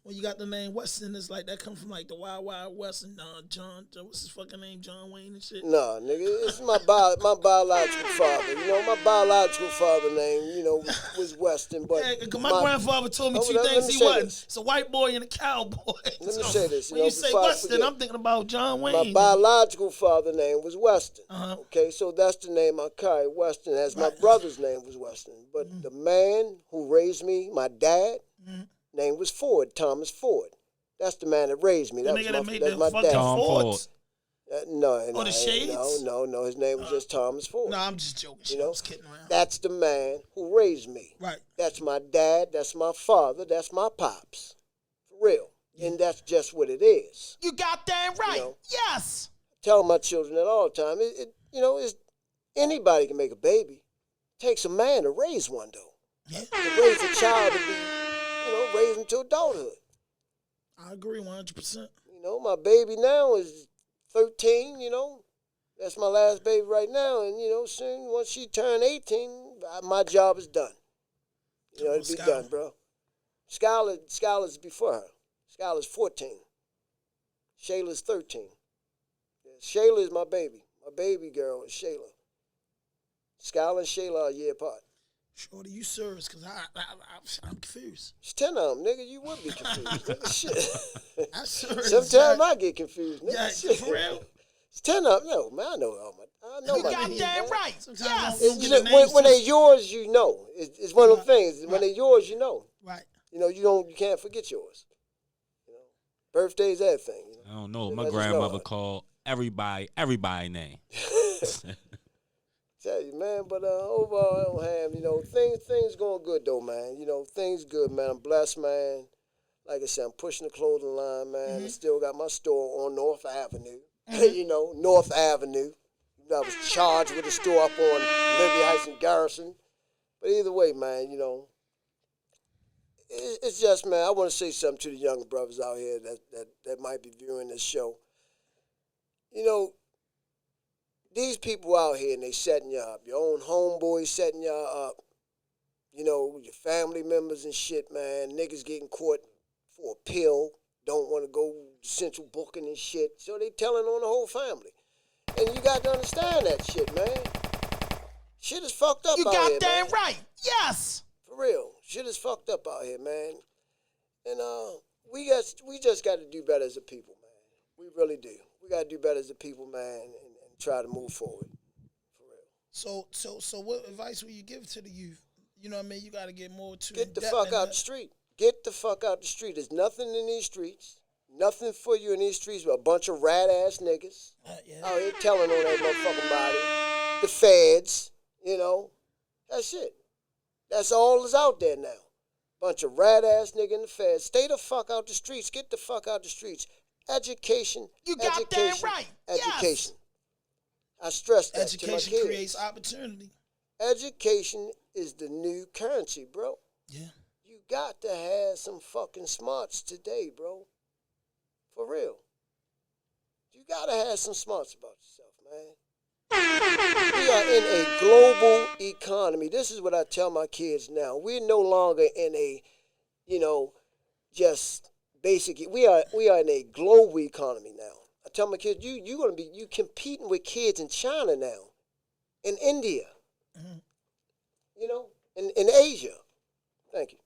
Speaker 2: When you got the name Weston, it's like that come from like the Wild Wild West and John, what's his fucking name, John Wayne and shit.
Speaker 4: Nah, nigga, it's my biological father. You know, my biological father name, you know, was Weston, but
Speaker 2: Yeah, 'cause my grandfather told me two
Speaker 4: let
Speaker 2: things
Speaker 4: me
Speaker 2: he
Speaker 4: say
Speaker 2: wasn't.
Speaker 4: this.
Speaker 2: It's a white boy and a cowboy.
Speaker 4: Let me say this.
Speaker 2: When you say
Speaker 4: before I
Speaker 2: Weston,
Speaker 4: forget.
Speaker 2: I'm thinking about John
Speaker 4: My
Speaker 2: Wayne.
Speaker 4: biological father name was Weston.
Speaker 2: Uh-huh.
Speaker 4: Okay, so that's the name I carry, Weston, as my brother's name was Weston. But the man who raised me, my dad, name was Ford, Thomas Ford. That's the man that raised me.
Speaker 2: The
Speaker 4: That
Speaker 2: nigga
Speaker 4: was
Speaker 2: that made
Speaker 4: that's
Speaker 2: the
Speaker 4: my
Speaker 2: fucking
Speaker 4: dad.
Speaker 5: Tom
Speaker 2: Fords.
Speaker 4: No,
Speaker 2: the Shades?
Speaker 4: No. His name was just Thomas Ford.
Speaker 2: No, I'm just joking. Shit.
Speaker 4: know,
Speaker 2: I was kidding around.
Speaker 4: That's the man who raised me.
Speaker 2: Right.
Speaker 4: That's my dad. That's my father. That's my pops. For real. And that's just what it is.
Speaker 3: You got that right.
Speaker 4: You know?
Speaker 3: Yes.
Speaker 4: Tell my children that all the time. It's anybody can make a baby. It takes a man to raise one, though.
Speaker 2: Yeah.
Speaker 4: To raise a child to be, raise them to adulthood.
Speaker 2: I agree 100%.
Speaker 4: You know, my baby now is 13, That's my last baby right now. And, soon, once she turn 18, my job is done. It'll be done, bro. Skylar's before her. Skylar's 14. Shayla's 13. Yeah, Shayla is my baby. My baby girl is Shayla. Skylar and Shayla are a year apart.
Speaker 2: Shorty, you serious? Because I'm confused.
Speaker 4: It's 10 of them, nigga. You would be confused. Nigga, shit.
Speaker 2: I'm serious.
Speaker 4: Sometimes I get confused, nigga.
Speaker 2: Yeah,
Speaker 4: Shit.
Speaker 2: for real?
Speaker 4: It's 10 of them. No, man, I know all my.
Speaker 3: You got
Speaker 4: kids,
Speaker 3: that
Speaker 4: man.
Speaker 3: right.
Speaker 2: Sometimes
Speaker 3: Yes.
Speaker 2: I don't get the names
Speaker 4: When
Speaker 2: too-
Speaker 4: they're yours, you know. It's one of them things. When they're yours, you know.
Speaker 2: Right.
Speaker 4: You can't forget yours. Birthdays, everything.
Speaker 5: I don't know.
Speaker 4: I
Speaker 5: My
Speaker 4: just
Speaker 5: grandmother
Speaker 4: know it.
Speaker 5: called everybody name.
Speaker 4: Tell you, man, but overall, I don't have, things going good, though, man. Things good, man. I'm blessed, man. Like I said, I'm pushing the clothing line, man. I still got my store on North Avenue. North Avenue. I was charged with a store up on Liberty Heights and Garrison. But either way, man, it's just, man, I want to say something to the younger brothers out here that might be viewing this show. These people out here, and they setting you up. Your own homeboys setting y'all up. Your family members and shit, man. Niggas getting caught for a pill. Don't want to go to central booking and shit. So they telling on the whole family. And you got to understand that shit, man. Shit is fucked up
Speaker 3: You
Speaker 4: out
Speaker 3: got
Speaker 4: here,
Speaker 3: that
Speaker 4: man.
Speaker 3: right. Yes.
Speaker 4: For real. Shit is fucked up out here, man. And we just got to do better as a people, man. We really do. We got to do better as a people, man, and try to move forward. For real.
Speaker 2: So what advice would you give to the youth? You know what I mean? You got to get more to
Speaker 4: Get the fuck out the street. Get the fuck out the street. There's nothing in these streets. Nothing for you in these streets but a bunch of rat-ass niggas out here telling on that motherfucking body. The feds, That's it. That's all that's out there now. Bunch of rat-ass nigga in the feds. Stay the fuck out the streets. Get the fuck out the streets. Education.
Speaker 3: You got
Speaker 4: education,
Speaker 3: that right.
Speaker 4: Education.
Speaker 3: Yes.
Speaker 4: I stress that to my
Speaker 2: Education
Speaker 4: kids.
Speaker 2: creates opportunity.
Speaker 4: Education is the new currency, bro.
Speaker 2: Yeah.
Speaker 4: You got to have some fucking smarts today, bro. For real. You got to have some smarts about yourself, man. We are in a global economy. This is what I tell my kids now. We're no longer in a, just basic. We are in a global economy now. I tell my kids, you competing with kids in China now, in India, in Asia. Thank you.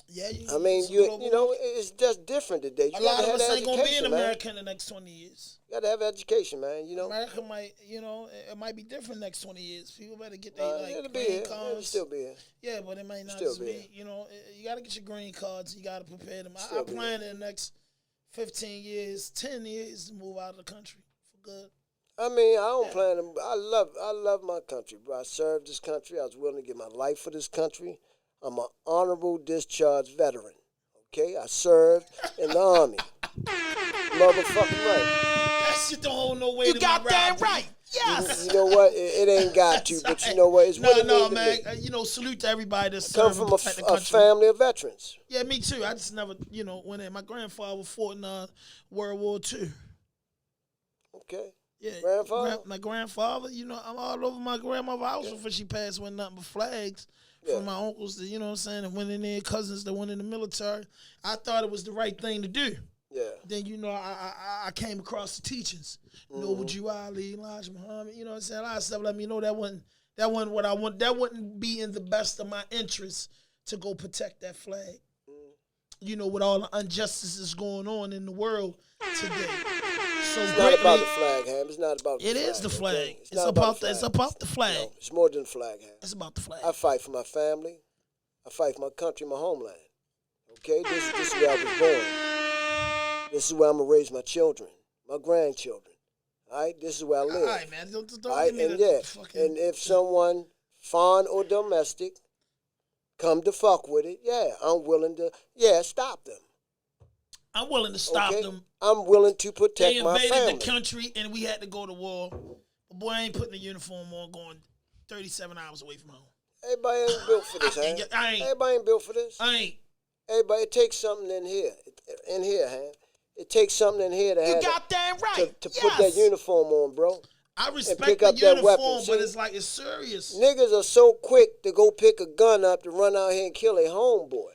Speaker 2: Yeah,
Speaker 4: it's just different today. You
Speaker 2: a lot
Speaker 4: gotta
Speaker 2: of
Speaker 4: have
Speaker 2: us ain't gonna be in
Speaker 4: education, man.
Speaker 2: America in the next 20 years.
Speaker 4: You gotta have education, man.
Speaker 2: America might, it might be different next 20 years. People better get their
Speaker 4: It'll be
Speaker 2: green
Speaker 4: here.
Speaker 2: cards.
Speaker 4: It'll still be here.
Speaker 2: Yeah, but it might not
Speaker 4: Still
Speaker 2: just
Speaker 4: be
Speaker 2: be.
Speaker 4: here.
Speaker 2: You gotta get your green cards. You gotta prepare them. I
Speaker 4: Still be
Speaker 2: plan in the next 15 years, 10 years to move out of the country for good.
Speaker 4: I mean, I don't plan to. I love my country, bro. I served this country. I was willing to give my life for this country. I'm an honorable discharge veteran. Okay, I served in the Army. Motherfucking right.
Speaker 2: That shit don't hold no weight.
Speaker 3: You goddamn right. Yes.
Speaker 4: You know what? It ain't got to, but you know what? It's what it
Speaker 2: No,
Speaker 4: need
Speaker 2: man.
Speaker 4: to be.
Speaker 2: Salute to everybody that's
Speaker 4: Come
Speaker 2: serving
Speaker 4: from
Speaker 2: and protect the
Speaker 4: a
Speaker 2: country.
Speaker 4: family of veterans.
Speaker 2: Yeah, me too. I just never, went in. My grandfather fought in World War II.
Speaker 4: Okay.
Speaker 2: Yeah,
Speaker 4: Grandfather?
Speaker 2: my grandfather. I'm all over my grandmother's house before she passed with nothing but flags from my uncles. That, what I'm saying, that went in there, cousins that went in the military. I thought it was the right thing to do.
Speaker 4: Yeah.
Speaker 2: Then I came across the teachings. Noble Jew Ali, Elijah Muhammad. You know what I'm saying? A lot of stuff let me know that wasn't what I want. That wouldn't be in the best of my interest to go protect that flag. With all the injustices going on in the world today. So
Speaker 4: It's not about the flag, Ham. It's not about the flag.
Speaker 2: It is the flag.
Speaker 4: Okay?
Speaker 2: It's about the flag.
Speaker 4: No, it's more than the flag, Ham.
Speaker 2: It's about the flag.
Speaker 4: I fight for my family. I fight for my country, my homeland. Okay? This is where I was born. This is where I'm going to raise my children, my grandchildren. All right? This is where I live.
Speaker 2: All right, man. Don't
Speaker 4: All right?
Speaker 2: give me
Speaker 4: And
Speaker 2: the fucking...
Speaker 4: and if someone, foreign or domestic, come to fuck with it, I'm willing to, stop them.
Speaker 2: I'm willing to stop
Speaker 4: Okay?
Speaker 2: them.
Speaker 4: I'm willing to protect
Speaker 2: They
Speaker 4: my
Speaker 2: invaded
Speaker 4: family.
Speaker 2: the country and we had to go to war. But boy, I ain't putting the uniform on going 37 hours away from home.
Speaker 4: Everybody ain't built for this, Ham.
Speaker 2: I ain't.
Speaker 4: Everybody ain't built for this.
Speaker 2: I ain't.
Speaker 4: Everybody, it takes something in here, Ham. It takes something in here to
Speaker 3: You
Speaker 4: have
Speaker 3: goddamn right.
Speaker 4: to put that uniform on, bro.
Speaker 2: I respect
Speaker 4: pick
Speaker 2: the
Speaker 4: up that
Speaker 2: uniform,
Speaker 4: weapon.
Speaker 2: but
Speaker 4: See?
Speaker 2: it's like it's serious.
Speaker 4: Niggas are so quick to go pick a gun up to run out here and kill a homeboy.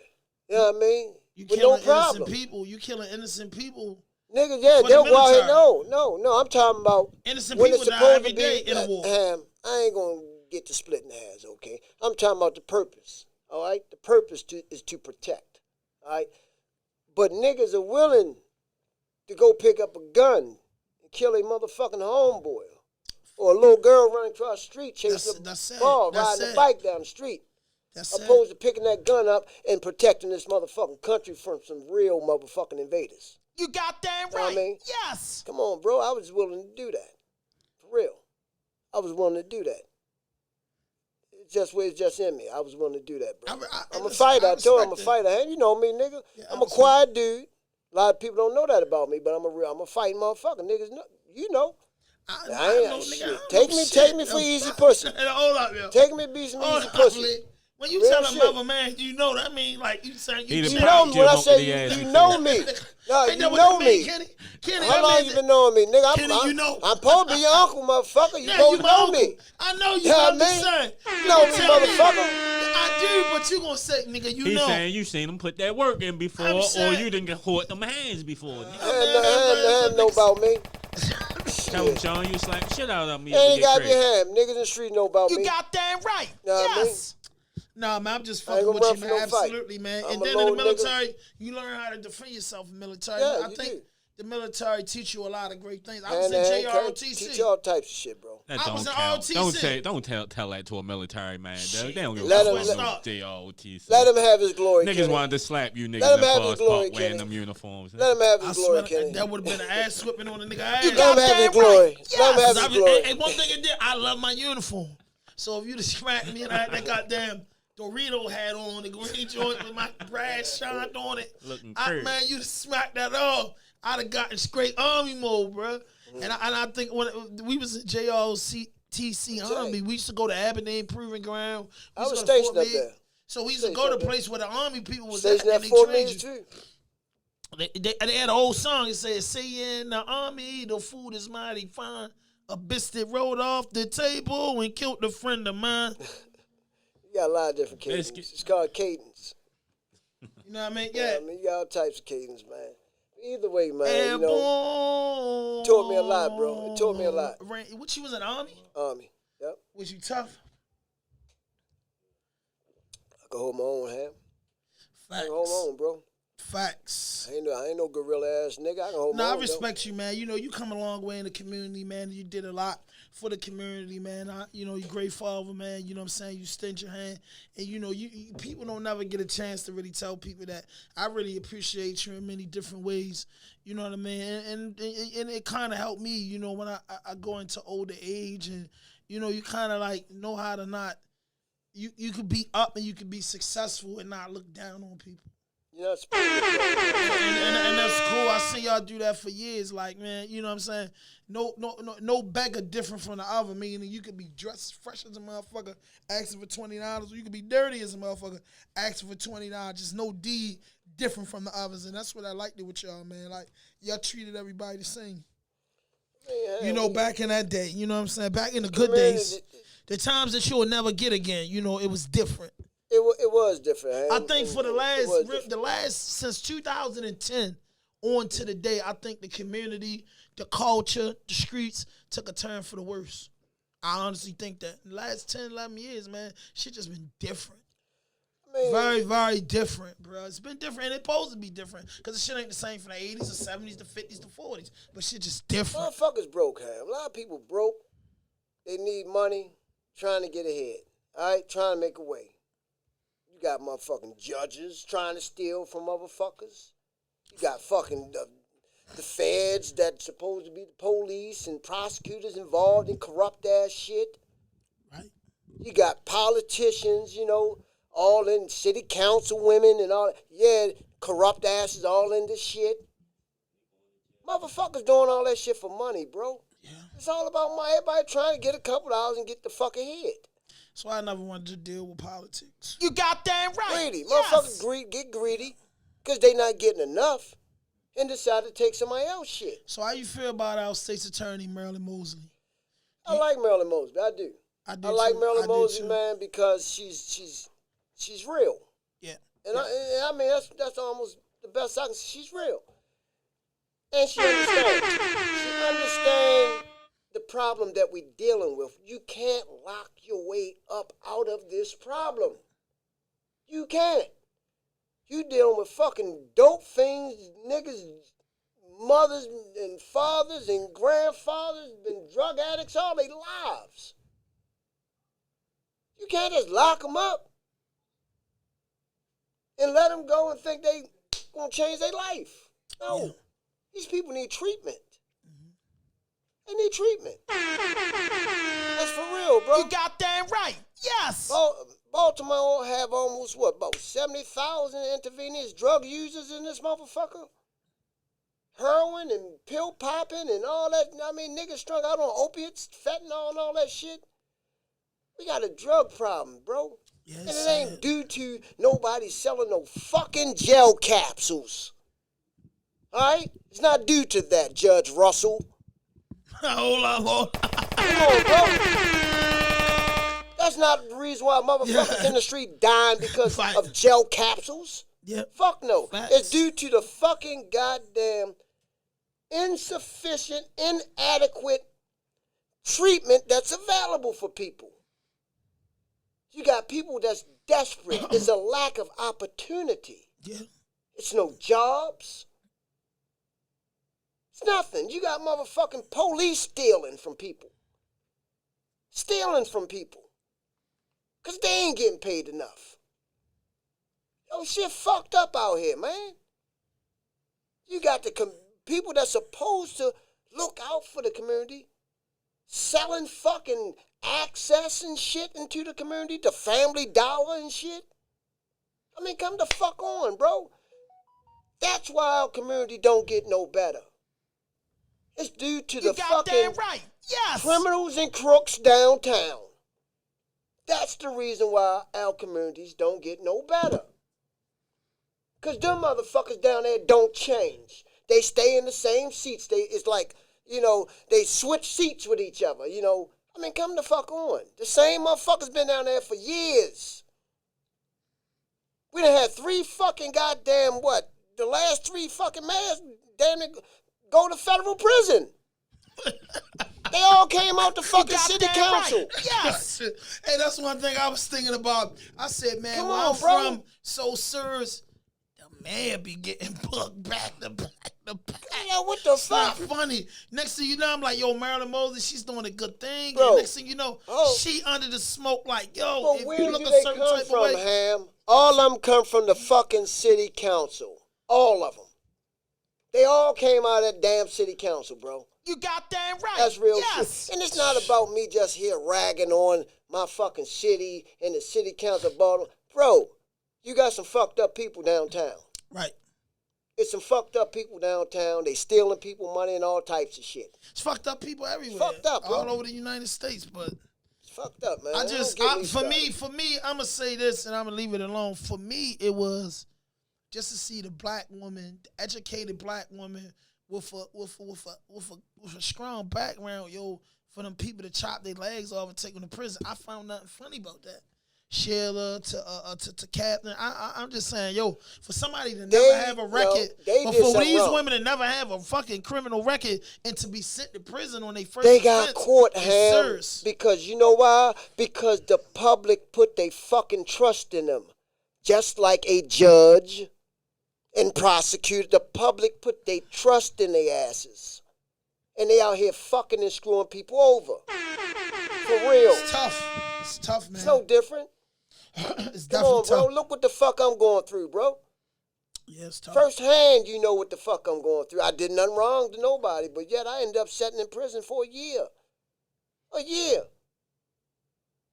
Speaker 4: You know what I mean?
Speaker 2: You
Speaker 4: With
Speaker 2: killing
Speaker 4: no problem.
Speaker 2: innocent people. You killing innocent people.
Speaker 4: Niggas,
Speaker 2: For the
Speaker 4: they'll go out here.
Speaker 2: military.
Speaker 4: No. I'm talking about
Speaker 2: Innocent
Speaker 4: when
Speaker 2: people
Speaker 4: it's
Speaker 2: die
Speaker 4: supposed
Speaker 2: every
Speaker 4: to
Speaker 2: day
Speaker 4: be.
Speaker 2: in a war.
Speaker 4: Ham, I ain't gonna get to splitting hairs, okay? I'm talking about the purpose. All right, the purpose is to protect. All right, but niggas are willing to go pick up a gun and kill a motherfucking homeboy or a little girl running across the street chasing
Speaker 2: That's
Speaker 4: a
Speaker 2: sad.
Speaker 4: ball,
Speaker 2: That's
Speaker 4: riding
Speaker 2: sad.
Speaker 4: a bike down the street.
Speaker 2: That's sad.
Speaker 4: Opposed to picking that gun up and protecting this motherfucking country from some real motherfucking invaders.
Speaker 3: You goddamn
Speaker 4: Know what I
Speaker 3: right.
Speaker 4: mean?
Speaker 3: Yes.
Speaker 4: Come on, bro. I was willing to do that. For real. I was willing to do that. It's just in me. I was willing to do that, bro. I'm a fighter. I told you I'm a fighter. Hey, you know me, nigga.
Speaker 2: Yeah,
Speaker 4: I'm a quiet dude. A lot of people don't know that about me, but I'm a fighting motherfucker. Niggas know. You know. I ain't shit. Take me for easy pussy.
Speaker 2: Hold up, yo.
Speaker 4: Take me to be some easy pussy.
Speaker 2: When you
Speaker 4: Real
Speaker 2: tell a
Speaker 4: shit.
Speaker 2: mother, man, you know that mean like you saying
Speaker 5: He
Speaker 2: you.
Speaker 5: the
Speaker 4: You
Speaker 2: You
Speaker 4: know
Speaker 5: pop
Speaker 4: me
Speaker 5: Jim
Speaker 4: when I
Speaker 5: up
Speaker 4: say
Speaker 5: in the ass
Speaker 4: you
Speaker 5: and
Speaker 4: know
Speaker 5: shit.
Speaker 4: me. No,
Speaker 2: Ain't
Speaker 4: you
Speaker 2: that what
Speaker 4: know
Speaker 2: that mean,
Speaker 4: me.
Speaker 2: Kenny? Kenny,
Speaker 4: How
Speaker 2: that
Speaker 4: long
Speaker 2: means
Speaker 4: you been knowing me, nigga?
Speaker 2: Kenny, you know.
Speaker 4: I'm supposed to be your uncle, motherfucker. You
Speaker 2: Yeah,
Speaker 4: supposed
Speaker 2: you
Speaker 4: to
Speaker 2: my
Speaker 4: know
Speaker 2: uncle.
Speaker 4: me.
Speaker 2: I know you.
Speaker 4: Yeah,
Speaker 2: I'm
Speaker 4: man.
Speaker 2: just saying.
Speaker 4: You know me,
Speaker 2: tell
Speaker 4: motherfucker.
Speaker 2: I do, but you gonna say, nigga, you
Speaker 5: He's
Speaker 2: know.
Speaker 5: saying you seen him put that work in before,
Speaker 2: I'm
Speaker 5: or
Speaker 2: saying-
Speaker 5: you didn't get caught them hands before.
Speaker 4: Ain't know about me.
Speaker 5: Tell him, Sean, you slap the shit out of me.
Speaker 4: You
Speaker 5: if
Speaker 4: ain't
Speaker 5: we get
Speaker 4: got me
Speaker 5: crazy.
Speaker 4: ham. Niggas in the street know about
Speaker 3: You
Speaker 4: me.
Speaker 3: goddamn right.
Speaker 4: Know what I mean?
Speaker 3: Yes.
Speaker 2: Nah, man, I'm just
Speaker 4: I ain't
Speaker 2: fucking
Speaker 4: gonna
Speaker 2: with you,
Speaker 4: run
Speaker 2: man.
Speaker 4: for no fight.
Speaker 2: Absolutely, man.
Speaker 4: I'm
Speaker 2: And
Speaker 4: a
Speaker 2: then in the
Speaker 4: lone nigga.
Speaker 2: military, you learn how to defend yourself in the military.
Speaker 4: Yeah,
Speaker 2: I
Speaker 4: you
Speaker 2: think
Speaker 4: do.
Speaker 2: the military teach you a lot of great things. I
Speaker 4: Hand
Speaker 2: was
Speaker 4: to
Speaker 2: in
Speaker 4: hand,
Speaker 2: JROTC.
Speaker 4: teach all types of shit, bro.
Speaker 5: That
Speaker 2: I
Speaker 5: don't
Speaker 2: was in
Speaker 5: count.
Speaker 2: ROTC.
Speaker 5: Don't tell that to a military man, dog. They don't give
Speaker 4: Let
Speaker 5: a
Speaker 4: him-
Speaker 5: fuck
Speaker 2: Let-
Speaker 5: about JROTC.
Speaker 4: Let him have his glory,
Speaker 5: Niggas
Speaker 4: Kenny.
Speaker 5: wanted to slap you niggas
Speaker 4: Let him
Speaker 5: in
Speaker 4: have his
Speaker 5: Forest
Speaker 4: glory,
Speaker 5: Park wearing
Speaker 4: Kenny.
Speaker 5: them uniforms.
Speaker 4: Let him have
Speaker 2: I
Speaker 4: his glory,
Speaker 2: swear
Speaker 4: Kenny.
Speaker 2: that would have been an ass whipping on a nigga ass.
Speaker 3: You
Speaker 4: Let him have his
Speaker 3: goddamn
Speaker 4: glory.
Speaker 3: right.
Speaker 4: Let him have
Speaker 2: I
Speaker 4: his
Speaker 2: mean,
Speaker 4: glory.
Speaker 2: and one thing it did, I love my uniform. So if you'd have smacked me and I had that goddamn Dorito hat on, the green joint with my brass shined on it,
Speaker 5: Looking crazy.
Speaker 2: man, you'd have smacked that off. I'd have gotten straight army mode, bro.
Speaker 4: Mm-hmm.
Speaker 2: And I think when we was in JROTC Army, we used to go to Aberdeen Proving Ground.
Speaker 4: I was stationed up there.
Speaker 2: So we used to go to a place where the army people was
Speaker 4: Stationed
Speaker 2: at
Speaker 4: at
Speaker 2: and they
Speaker 4: Fort
Speaker 2: trained
Speaker 4: Meade,
Speaker 2: you.
Speaker 4: too.
Speaker 2: They had a whole song. It said, "Say in the army, the food is mighty fine. A biscuit rolled off the table and killed a friend of mine."
Speaker 4: You got a lot of different cadence.
Speaker 5: Biscuit.
Speaker 4: It's called cadence.
Speaker 2: You know what I mean?
Speaker 4: Yeah,
Speaker 2: Yeah.
Speaker 4: I mean, you got all types of cadence, man. Either way, man,
Speaker 2: And
Speaker 4: you know,
Speaker 2: boom.
Speaker 4: taught me a lot, bro. It taught me a lot.
Speaker 2: What, you was in the army?
Speaker 4: Army. Yep.
Speaker 2: Was you tough?
Speaker 4: I can hold my own, ham. I
Speaker 2: Facts.
Speaker 4: can hold my own, bro.
Speaker 2: Facts.
Speaker 4: I ain't no gorilla ass nigga. I can hold my
Speaker 2: No,
Speaker 4: own.
Speaker 2: I respect you, man. You know, you come a long way in the community, man. You did a lot for the community, man. You're a great father, man. You know what I'm saying? You extend your hand. And, you people don't never get a chance to really tell people that I really appreciate you in many different ways. You know what I mean? And it kind of helped me, when I go into older age and, you kind of like know how to not, you could be up and you could be successful and not look down on people.
Speaker 4: That's
Speaker 2: and that's cool. I see y'all do that for years. Like, man, you know what I'm saying? No beggar different from the other. Meaning you could be dressed fresh as a motherfucker, asking for $20, or you could be dirty as a motherfucker, asking for $20. Just no deed different from the others. And that's what I liked it with y'all, man. Like, y'all treated everybody the same.
Speaker 4: Man,
Speaker 2: back in that day, you know what I'm saying? Back in the good days, the times that you'll never get again, it was different.
Speaker 4: It was different.
Speaker 2: I think for the last since 2010 on to the day, I think the community, the culture, the streets took a turn for the worse. I honestly think that. In the last 10, 11 years, man, shit just been different.
Speaker 4: Man.
Speaker 2: Very, very different, bro. It's been different, and it's supposed to be different because the shit ain't the same from the 80s, the 70s, the 50s, the 40s. But shit just different.
Speaker 4: Motherfuckers broke, Ham. A lot of people broke. They need money, trying to get ahead. All right, trying to make a way. You got motherfucking judges trying to steal from motherfuckers. You got fucking the feds that's supposed to be the police and prosecutors involved in corrupt ass shit.
Speaker 2: Right.
Speaker 4: You got politicians, all in city council women and all. Yeah, corrupt asses all in this shit. Motherfuckers doing all that shit for money, bro.
Speaker 2: Yeah.
Speaker 4: It's all about money. Everybody trying to get a couple dollars and get the fuck ahead.
Speaker 2: That's why I never wanted to deal with politics.
Speaker 3: You goddamn right.
Speaker 4: Greedy.
Speaker 3: Yes.
Speaker 4: Motherfuckers get greedy because they not getting enough and decide to take somebody else's shit.
Speaker 2: So how you feel about our state's attorney, Marilyn Mosley?
Speaker 4: I like Marilyn Mosby. I do. I like Marilyn Mosby, man, because she's real.
Speaker 2: Yeah.
Speaker 4: And I mean that's almost the best I can say. She's real. And she understands. She understands the problem that we're dealing with. You can't lock your way up out of this problem. You can't. You dealing with fucking dope things, niggas, mothers and fathers and grandfathers, been drug addicts all their lives. You can't just lock them up and let them go and think they gonna change their life. No. Yeah. These people need treatment. They need treatment. That's for real, bro.
Speaker 3: You goddamn right. Yes.
Speaker 4: Baltimore have almost, about 70,000 intravenous drug users in this motherfucker? Heroin and pill popping and all that. I mean, niggas strung out on opiates, fentanyl and all that shit. We got a drug problem, bro.
Speaker 2: Yes,
Speaker 4: and it ain't due to nobody selling no fucking gel capsules. All right? It's not due to that, Judge Russell.
Speaker 2: Hold on.
Speaker 4: Come on, bro. That's not the reason why motherfuckers in the street dying because of gel capsules.
Speaker 2: Yeah.
Speaker 4: Fuck no.
Speaker 2: Facts.
Speaker 4: It's due to the fucking goddamn insufficient, inadequate treatment that's available for people. You got people that's desperate. It's a lack of opportunity.
Speaker 2: Yeah.
Speaker 4: It's no jobs. It's nothing. You got motherfucking police stealing from people. Because they ain't getting paid enough. Yo, shit fucked up out here, man. You got the people that's supposed to look out for the community selling fucking access and shit into the community, the Family Dollar and shit. I mean, come the fuck on, bro. That's why our community don't get no better. It's due to the fucking
Speaker 3: right. Yes.
Speaker 4: criminals and crooks downtown. That's the reason why our communities don't get no better. Because them motherfuckers down there don't change. They stay in the same seats. It's like, they switch seats with each other, I mean, come the fuck on. The same motherfuckers been down there for years. We done had 3 fucking goddamn the last 3 fucking mayors damn near go to federal prison. They all came out the fucking city council.
Speaker 3: Right. Yes.
Speaker 2: Hey, that's one thing I was thinking about. I said, man,
Speaker 4: Come
Speaker 2: where
Speaker 4: on,
Speaker 2: I'm
Speaker 4: bro.
Speaker 2: from, so serious, the man be getting booked back to back. the pack.
Speaker 4: Yeah, what the
Speaker 2: It's not
Speaker 4: fuck?
Speaker 2: funny. Next thing you know, I'm like, yo, Marilyn Moses, she's doing a good thing.
Speaker 4: Bro.
Speaker 2: And next thing you know,
Speaker 4: Oh.
Speaker 2: she under the smoke like, yo,
Speaker 4: But
Speaker 2: if
Speaker 4: where
Speaker 2: you
Speaker 4: do
Speaker 2: look a
Speaker 4: they
Speaker 2: certain
Speaker 4: come
Speaker 2: type
Speaker 4: from,
Speaker 2: of way.
Speaker 4: Ham? All of them come from the fucking city council. All of them. They all came out of that damn city council, bro.
Speaker 3: You goddamn right.
Speaker 4: That's real
Speaker 3: yes.
Speaker 4: shit. And it's not about me just here ragging on my fucking city and the city council of Baltimore. Bro, you got some fucked up people downtown.
Speaker 2: Right.
Speaker 4: It's some fucked up people downtown. They stealing people money and all types of shit.
Speaker 2: It's fucked up people everywhere.
Speaker 4: fucked up, bro.
Speaker 2: All over the United States, but
Speaker 4: It's fucked up, man.
Speaker 2: I
Speaker 4: Don't
Speaker 2: just,
Speaker 4: get me
Speaker 2: for me,
Speaker 4: started.
Speaker 2: I'm gonna say this and I'm gonna leave it alone. For me, it was just to see the black woman, the educated black woman with a strong background, yo, for them people to chop their legs off and take them to prison. I found nothing funny about that. Sheila to Captain. I'm just saying, yo, for somebody to never have a record,
Speaker 4: they
Speaker 2: but
Speaker 4: did
Speaker 2: for
Speaker 4: something
Speaker 2: these
Speaker 4: wrong.
Speaker 2: women to never have a fucking criminal record and to be sent to prison on their first
Speaker 4: They got
Speaker 2: offense
Speaker 4: caught,
Speaker 2: is
Speaker 4: Ham,
Speaker 2: serious.
Speaker 4: because you know why? Because the public put their fucking trust in them. Just like a judge and prosecutor, the public put their trust in their asses. And they out here fucking and screwing people over. For real.
Speaker 2: It's tough. It's tough, man.
Speaker 4: It's no different.
Speaker 2: It's
Speaker 4: Come
Speaker 2: definitely
Speaker 4: on, bro.
Speaker 2: tough.
Speaker 4: Look what the fuck I'm going through, bro.
Speaker 2: Yeah, it's tough.
Speaker 4: Firsthand, you know what the fuck I'm going through. I did nothing wrong to nobody, but yet I ended up sitting in prison for a year. A year.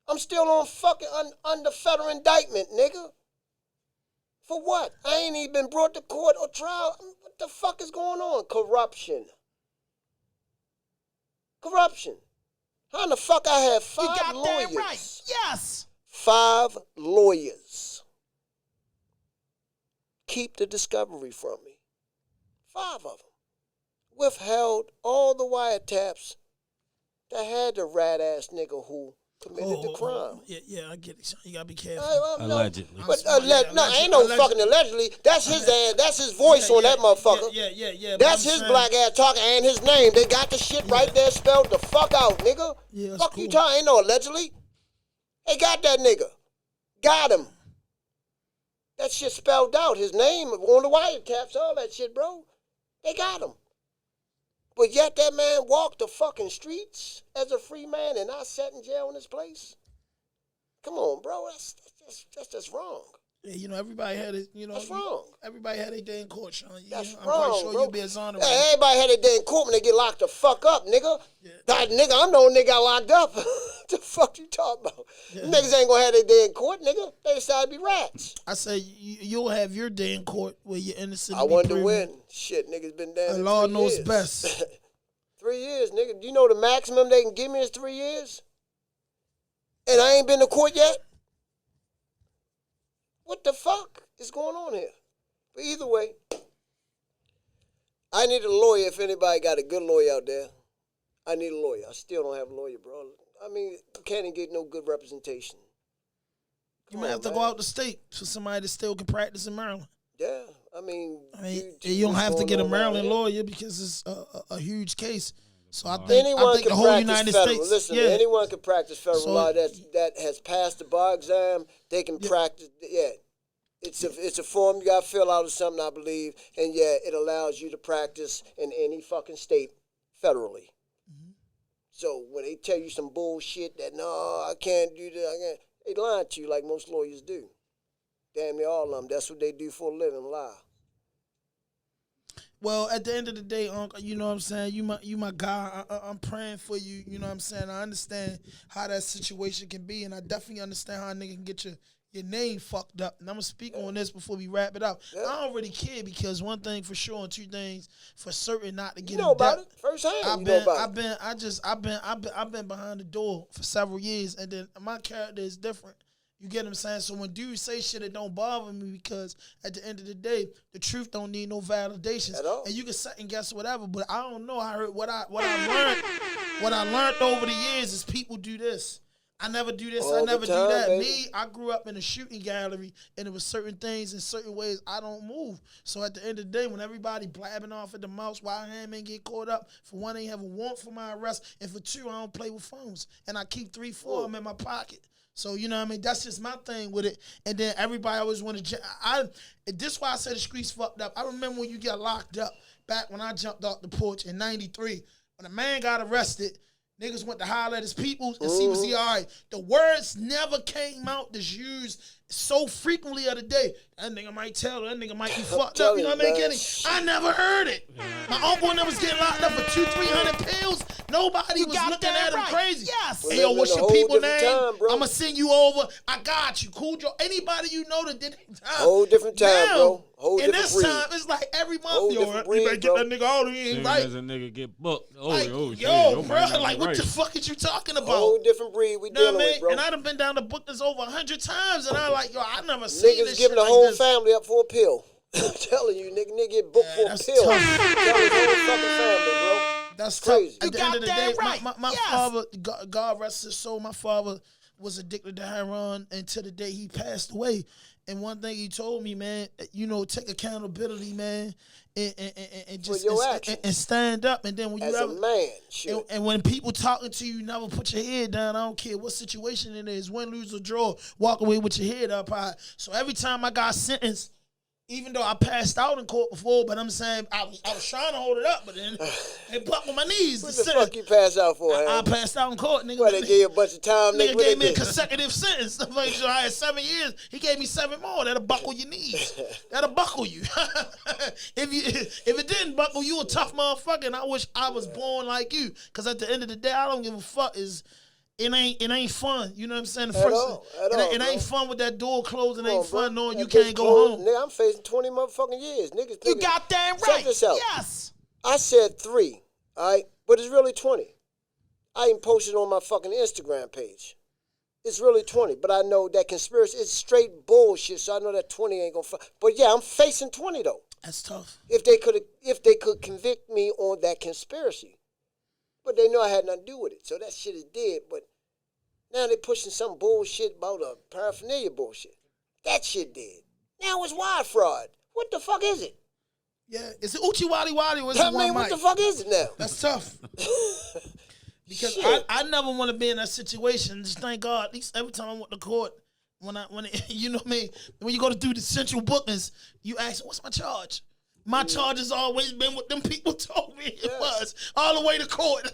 Speaker 4: I'm still on fucking under federal indictment, nigga. For what? I ain't even been brought to court or trial. What the fuck is going on? Corruption. Corruption. How in the fuck I have
Speaker 3: You
Speaker 4: 5
Speaker 3: goddamn
Speaker 4: lawyers?
Speaker 3: right. Yes.
Speaker 4: 5 lawyers keep the discovery from me. 5 of them. Withheld all the wiretaps that had the rat-ass nigga who committed the crime.
Speaker 2: Yeah, I get it. Son. You gotta be careful.
Speaker 5: Allegedly.
Speaker 4: But
Speaker 2: Yeah,
Speaker 4: no, ain't no
Speaker 2: allegedly.
Speaker 4: fucking allegedly. That's his ass. That's his voice on that motherfucker.
Speaker 2: Yeah.
Speaker 4: That's
Speaker 2: but I'm
Speaker 4: his
Speaker 2: saying-
Speaker 4: black ass talking and his name. They got the shit right there spelled the fuck out, nigga.
Speaker 2: Yeah, that's
Speaker 4: fuck you
Speaker 2: cool.
Speaker 4: talking? Ain't no allegedly. They got that nigga. Got him. That shit spelled out. His name on the wiretaps, all that shit, bro. They got him. But yet that man walked the fucking streets as a free man and I sat in jail in this place. Come on, bro. That's just wrong.
Speaker 2: Yeah, you know, everybody had it. You know,
Speaker 4: That's wrong.
Speaker 2: Everybody had their day in court, Sean.
Speaker 4: That's
Speaker 2: I'm
Speaker 4: wrong,
Speaker 2: pretty sure
Speaker 4: bro.
Speaker 2: you'll be exonerated.
Speaker 4: Hey, everybody had their day in court when they get locked the fuck up, nigga. That nigga, I'm the only nigga got locked up. The fuck you talking about? Niggas ain't gonna have their day in court, nigga. They decided to be rats.
Speaker 2: I say you'll have your day in court where you're innocent.
Speaker 4: I wanted to win. Shit, niggas been down.
Speaker 2: The law
Speaker 4: 3
Speaker 2: knows
Speaker 4: years.
Speaker 2: best.
Speaker 4: 3 years, nigga. Do you know the maximum they can give me is 3 years? And I ain't been to court yet? What the fuck is going on here? But either way, I need a lawyer if anybody got a good lawyer out there. I need a lawyer. I still don't have a lawyer, bro. I mean, you can't even get no good representation.
Speaker 2: You might have to go out the state for somebody that still can practice in Maryland.
Speaker 4: Yeah, I mean,
Speaker 2: you don't
Speaker 4: what's
Speaker 2: have to
Speaker 4: going
Speaker 2: get a
Speaker 4: on
Speaker 2: Maryland
Speaker 4: out here?
Speaker 2: lawyer because it's a huge case. So I think
Speaker 4: Anyone
Speaker 2: the
Speaker 4: can
Speaker 2: whole
Speaker 4: practice
Speaker 2: United
Speaker 4: federal.
Speaker 2: States.
Speaker 4: Listen,
Speaker 2: yeah.
Speaker 4: anyone can practice federal
Speaker 2: So-
Speaker 4: law that has passed the bar exam. They can practice. Yeah, it's a form you got to fill out or something, I believe, and yeah, it allows you to practice in any fucking state federally.
Speaker 2: Mm-hmm.
Speaker 4: So when they tell you some bullshit that no, I can't do that, they lying to you like most lawyers do. Damn near all of them. That's what they do for a living, lie.
Speaker 2: Well, at the end of the day, Uncle, you know what I'm saying? You my guy. I'm praying for you. You know what I'm saying? I understand how that situation can be, and I definitely understand how a nigga can get your name fucked up. And I'm going to speak on this before we wrap it up.
Speaker 4: Yeah.
Speaker 2: I don't really care because one thing for sure and 2 things for certain not to get
Speaker 4: You know
Speaker 2: in
Speaker 4: about
Speaker 2: debt.
Speaker 4: it firsthand.
Speaker 2: I've
Speaker 4: You
Speaker 2: been,
Speaker 4: know about it.
Speaker 2: I've been behind the door for several years, and then my character is different. You get what I'm saying? So when dudes say shit, it don't bother me because at the end of the day, the truth don't need no validations.
Speaker 4: At all.
Speaker 2: And you can second guess whatever, but I don't know. I heard what I learned over the years is people do this. I never do this.
Speaker 4: All
Speaker 2: I
Speaker 4: the
Speaker 2: never
Speaker 4: time,
Speaker 2: do that.
Speaker 4: baby.
Speaker 2: Me, I grew up in a shooting gallery, and there was certain things in certain ways I don't move. So at the end of the day, when everybody blabbing off at the mouth, why I ain't get caught up? For one, I ain't have a warrant for my arrest, and for 2, I don't play with phones, and I keep 3, 4 of them in my pocket. So, you know what I mean? That's just my thing with it. And then everybody always want to... This is why I said the streets fucked up. I remember when you get locked up, back when I jumped off the porch in 93, when a man got arrested, niggas went to holler at his people and see was he all right. The words never came out that's used so frequently of the day. That nigga might tell, that nigga might be fucked up. You know what I mean? Kenny? I never heard it. My uncle when I was getting locked up for 200-300 pills, nobody was looking at him crazy.
Speaker 3: Yes.
Speaker 2: Hey, yo, what's your people name?
Speaker 4: Time,
Speaker 2: I'ma send you over. I got you. Cool Joe. Anybody you know that did it.
Speaker 4: Whole different time,
Speaker 2: Now,
Speaker 4: bro. Whole
Speaker 2: and
Speaker 4: different
Speaker 2: this
Speaker 4: breed.
Speaker 2: time, it's like every
Speaker 4: Whole
Speaker 2: month, yo,
Speaker 4: different
Speaker 2: you better
Speaker 4: breed,
Speaker 2: get
Speaker 4: bro.
Speaker 2: that nigga out of here.
Speaker 5: Soon
Speaker 2: Right?
Speaker 5: as a nigga get booked,
Speaker 2: Like,
Speaker 5: yo,
Speaker 2: yo,
Speaker 5: shit,
Speaker 2: bro,
Speaker 5: might not
Speaker 2: like,
Speaker 5: be
Speaker 2: what
Speaker 5: right.
Speaker 2: the fuck is you talking about?
Speaker 4: Whole different breed we
Speaker 2: You know
Speaker 4: dealing
Speaker 2: what I
Speaker 4: with,
Speaker 2: mean?
Speaker 4: bro.
Speaker 2: And I done been down to book this over 100 times, and I like, yo, I never seen
Speaker 4: Niggas
Speaker 2: this
Speaker 4: giving
Speaker 2: shit
Speaker 4: the
Speaker 2: like
Speaker 4: whole
Speaker 2: this.
Speaker 4: family up for a pill. I'm telling you, nigga get booked for a
Speaker 2: that's
Speaker 4: pill.
Speaker 2: tough.
Speaker 4: Tell his whole fucking family, bro.
Speaker 2: That's
Speaker 4: crazy.
Speaker 2: tough. At the end of the day,
Speaker 3: goddamn right.
Speaker 2: my
Speaker 3: Yes.
Speaker 2: father, God rest his soul, my father was addicted to heroin until the day he passed away. And one thing he told me, man, you know, take accountability, man, and just
Speaker 4: your actions.
Speaker 2: and stand up. And then when
Speaker 4: As
Speaker 2: you
Speaker 4: a
Speaker 2: ever
Speaker 4: man, shit.
Speaker 2: and when people talking to you, never put your head down. I don't care what situation it is, win, lose, or draw. Walk away with your head up high. So every time I got sentenced, even though I passed out in court before, but I'm saying I was trying to hold it up, but then it buckled my knees.
Speaker 4: What the fuck you pass out for,
Speaker 2: I
Speaker 4: Ham?
Speaker 2: passed out in court, nigga.
Speaker 4: What, they gave you a bunch of time,
Speaker 2: Nigga
Speaker 4: nigga? What
Speaker 2: gave
Speaker 4: they
Speaker 2: me a
Speaker 4: did?
Speaker 2: consecutive sentence. I'm like, so I had 7 years. He gave me 7 more. That'll buckle your knees. That'll buckle you. If it didn't buckle, you a tough motherfucker. And I wish I was born like you. Because at the end of the day, I don't give a fuck. It ain't fun. You know what I'm saying? It ain't fun with that door closed. It ain't fun knowing you can't go home.
Speaker 4: Nigga, I'm facing 20 motherfucking years. Niggas,
Speaker 3: You goddamn
Speaker 4: check
Speaker 3: right.
Speaker 4: this out.
Speaker 3: Yes.
Speaker 4: I said 3, all right? But it's really 20. I even posted on my fucking Instagram page. It's really 20, but I know that conspiracy is straight bullshit, so I know that 20 ain't gonna But yeah, I'm facing 20 though.
Speaker 2: That's tough.
Speaker 4: If they could convict me on that conspiracy. But they know I had nothing to do with it. So that shit is dead. But now they pushing some bullshit about a paraphernalia bullshit. That shit dead. Now it's wire fraud. What the fuck is it?
Speaker 2: Yeah. Is it Uchi Wadi Wadi or is
Speaker 4: I
Speaker 2: it one
Speaker 4: mean, what
Speaker 2: mic?
Speaker 4: the fuck is it now?
Speaker 2: That's tough. Because
Speaker 4: Shit.
Speaker 2: I never want to be in that situation. Just thank God. At least every time I went to court, you know what I mean? When you go to do the central bookings, you ask, what's my charge? My charge has always been what them people told me it was, all the way to court.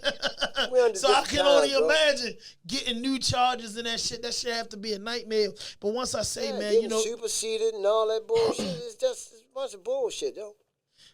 Speaker 2: So I can only imagine getting new charges and that shit. That shit have to be a nightmare. But once I say, man, you know,
Speaker 4: superseded and all that bullshit, it's a bunch of bullshit, yo.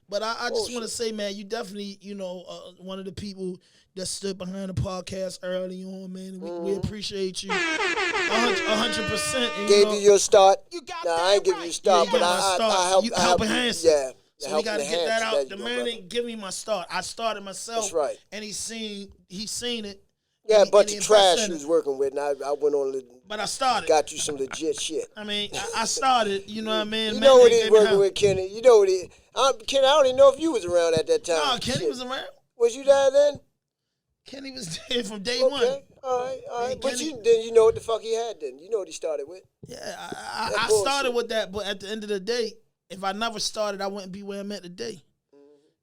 Speaker 2: but I just want to say, man, you definitely, you know, one of the people that stood behind the podcast early on, man. And we appreciate you 100%.
Speaker 4: Gave you your start.
Speaker 3: You got
Speaker 4: Nah, I ain't give you a start,
Speaker 2: Yeah,
Speaker 4: but
Speaker 2: my
Speaker 4: I
Speaker 2: start.
Speaker 4: help.
Speaker 2: You
Speaker 4: I
Speaker 2: helping
Speaker 4: help you.
Speaker 2: hands.
Speaker 4: Yeah.
Speaker 2: So we gotta get that out. The
Speaker 4: man
Speaker 2: man didn't give me my start. I started myself.
Speaker 4: That's right.
Speaker 2: And he seen it.
Speaker 4: Yeah,
Speaker 2: and
Speaker 4: a bunch
Speaker 2: he
Speaker 4: of trash
Speaker 2: invested
Speaker 4: you
Speaker 2: in
Speaker 4: was
Speaker 2: it.
Speaker 4: working with, and I went on and
Speaker 2: But I started.
Speaker 4: got you some legit shit.
Speaker 2: I mean, I started. You know what I mean?
Speaker 4: You
Speaker 2: Man,
Speaker 4: know what
Speaker 2: they
Speaker 4: he's
Speaker 2: gave me
Speaker 4: working
Speaker 2: help.
Speaker 4: with, Kenny. You know what he. Kenny, I don't even know if you was around at that time.
Speaker 2: Nah, Kenny
Speaker 4: Shit.
Speaker 2: was around.
Speaker 4: Was you there then?
Speaker 2: Kenny was there from day one.
Speaker 4: Okay, all right.
Speaker 2: Yeah,
Speaker 4: But
Speaker 2: Kenny-
Speaker 4: you know what the fuck he had then. You know what he started with.
Speaker 2: Yeah,
Speaker 4: That
Speaker 2: I
Speaker 4: bullshit.
Speaker 2: started with that, but at the end of the day, if I never started, I wouldn't be where I'm at today.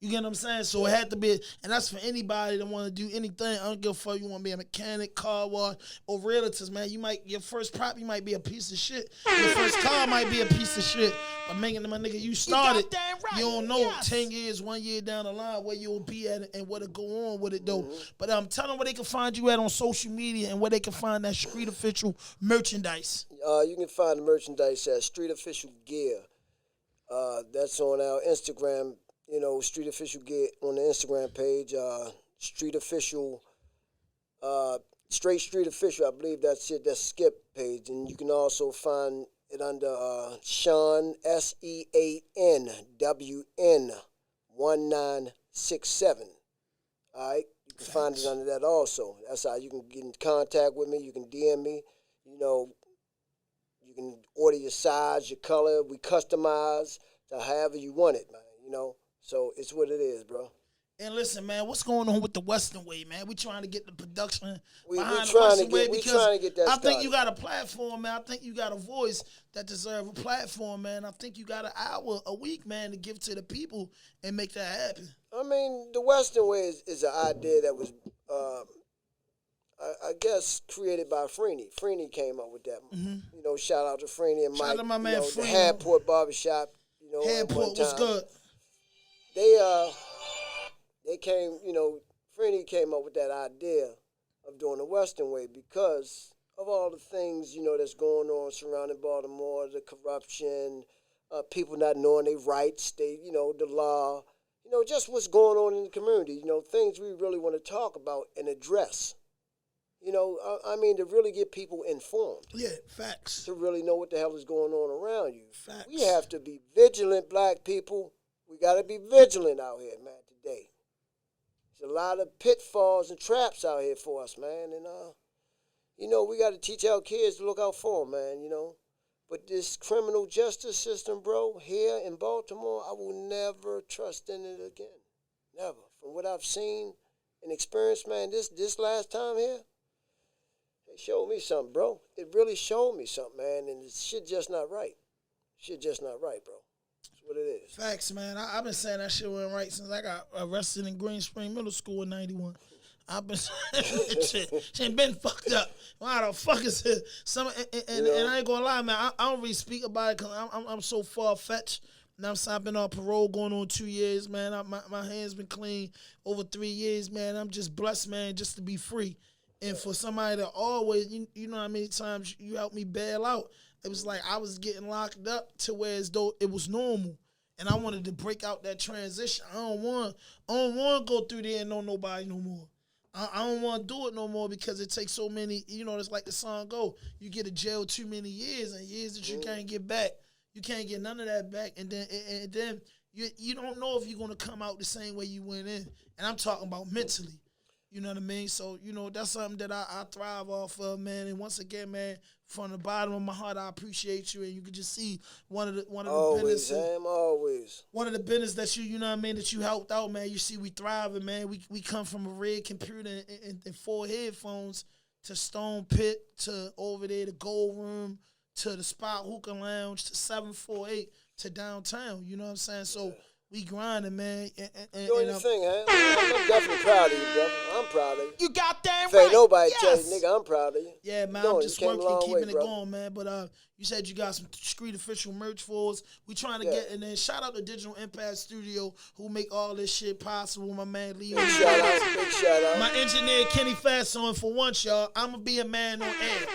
Speaker 2: You get what I'm saying? So it had to be, and that's for anybody that want to do anything. I don't give a fuck. You want to be a mechanic, car wash, or realtors, man. Your first property might be a piece of shit. Your first car might be a piece of shit. But making my nigga, you started.
Speaker 3: goddamn right.
Speaker 2: You don't know
Speaker 3: Yes.
Speaker 2: 10 years, 1 year down the line where you'll be at and what'll go on with it though. But tell them where they can find you at on social media and where they can find that street official merchandise.
Speaker 4: You can find the merchandise at Street Official Gear. That's on our Instagram. You know, Street Official Gear on the Instagram page. Street Official, Straight Street Official. I believe that's it. That's Skip page, and you can also find it under Sean SEANWN 1967. All right, you can find it under that also. That's how you can get in contact with me. You can DM me. You know, you can order your size, your color. We customize to however you want it, man. You know, so it's what it is, bro.
Speaker 2: And listen, man, what's going on with the Western Way, man? We trying to get the production
Speaker 4: We
Speaker 2: behind the
Speaker 4: trying to
Speaker 2: Western
Speaker 4: get-
Speaker 2: Way
Speaker 4: we
Speaker 2: because
Speaker 4: trying to get that
Speaker 2: I think
Speaker 4: started.
Speaker 2: you got a platform, man. I think you got a voice that deserve a platform, man. I think you got an hour a week, man, to give to the people and make that happen.
Speaker 4: I mean, the Western Way is an idea that was, I guess, created by Freeney. Freeney came up with that. You know, shout out to Freeney and
Speaker 2: Shout
Speaker 4: Mike.
Speaker 2: out to my man
Speaker 4: you know, the
Speaker 2: Freeney.
Speaker 4: Hadport Barbershop. You know, at one
Speaker 2: Headport was
Speaker 4: time.
Speaker 2: good.
Speaker 4: They they came, Freeney came up with that idea of doing the Western way because of all the things, that's going on surrounding Baltimore, the corruption, people not knowing their rights, the law, just what's going on in the community, things we really want to talk about and address. To really get people informed.
Speaker 2: Yeah, facts.
Speaker 4: To really know what the hell is going on around you.
Speaker 2: Facts.
Speaker 4: We have to be vigilant, black people. We got to be vigilant out here, man, today. There's a lot of pitfalls and traps out here for us, man. And, we got to teach our kids to look out for them, man, But this criminal justice system, bro, here in Baltimore, I will never trust in it again. Never. From what I've seen and experienced, man, this last time here, it showed me something, bro. It really showed me something, man, and this shit just not right. Shit just not right, bro. That's what it is.
Speaker 2: Facts, man. I've been saying that shit wasn't right since I got arrested in Green Spring Middle School in 91. I've been saying shit been fucked up. Why the fuck is it? And I ain't gonna lie, man. I don't really speak about it because I'm so far-fetched. Now I've been on parole going on 2 years, man. My hands been clean over 3 years, man. I'm just blessed, man, just to be free. And for somebody to always, you know how many times you helped me bail out. It was like I was getting locked up to where as though it was normal. And I wanted to break out that transition. I don't want to go through there and know nobody no more. I don't want to do it no more because it takes so many, it's like the song go. You get to jail too many years and years that you can't get back. You can't get none of that back. And then you don't know if you're going to come out the same way you went in. And I'm talking about mentally. You know what I mean? So, that's something that I thrive off of, man. And once again, man, from the bottom of my heart, I appreciate you. And you can just see one of the business.
Speaker 4: Always.
Speaker 2: One of the business that that you helped out, man. You see we thriving, man. We come from a red computer and 4 headphones to Stone Pit to over there to Gold Room to the Spot Hookah Lounge to 748 to downtown. You know what I'm saying? So we grinding, man.
Speaker 4: Doing your thing, huh? I'm definitely proud of you, brother. I'm proud of you.
Speaker 3: You got damn
Speaker 4: If
Speaker 3: right.
Speaker 4: ain't nobody
Speaker 3: Yes.
Speaker 4: tell you, nigga, I'm proud of you.
Speaker 2: Yeah, man,
Speaker 4: You
Speaker 2: I'm just
Speaker 4: came a
Speaker 2: working,
Speaker 4: long
Speaker 2: keeping
Speaker 4: way,
Speaker 2: it
Speaker 4: brother.
Speaker 2: going, man. But you said you got some street official merch for us. We trying to get in there. Shout out to Digital Impact Studio who make all this shit possible. My man Leo.
Speaker 4: Big shout out.
Speaker 2: My engineer Kenny Fatson. For once, y'all, I'm gonna be a man on air.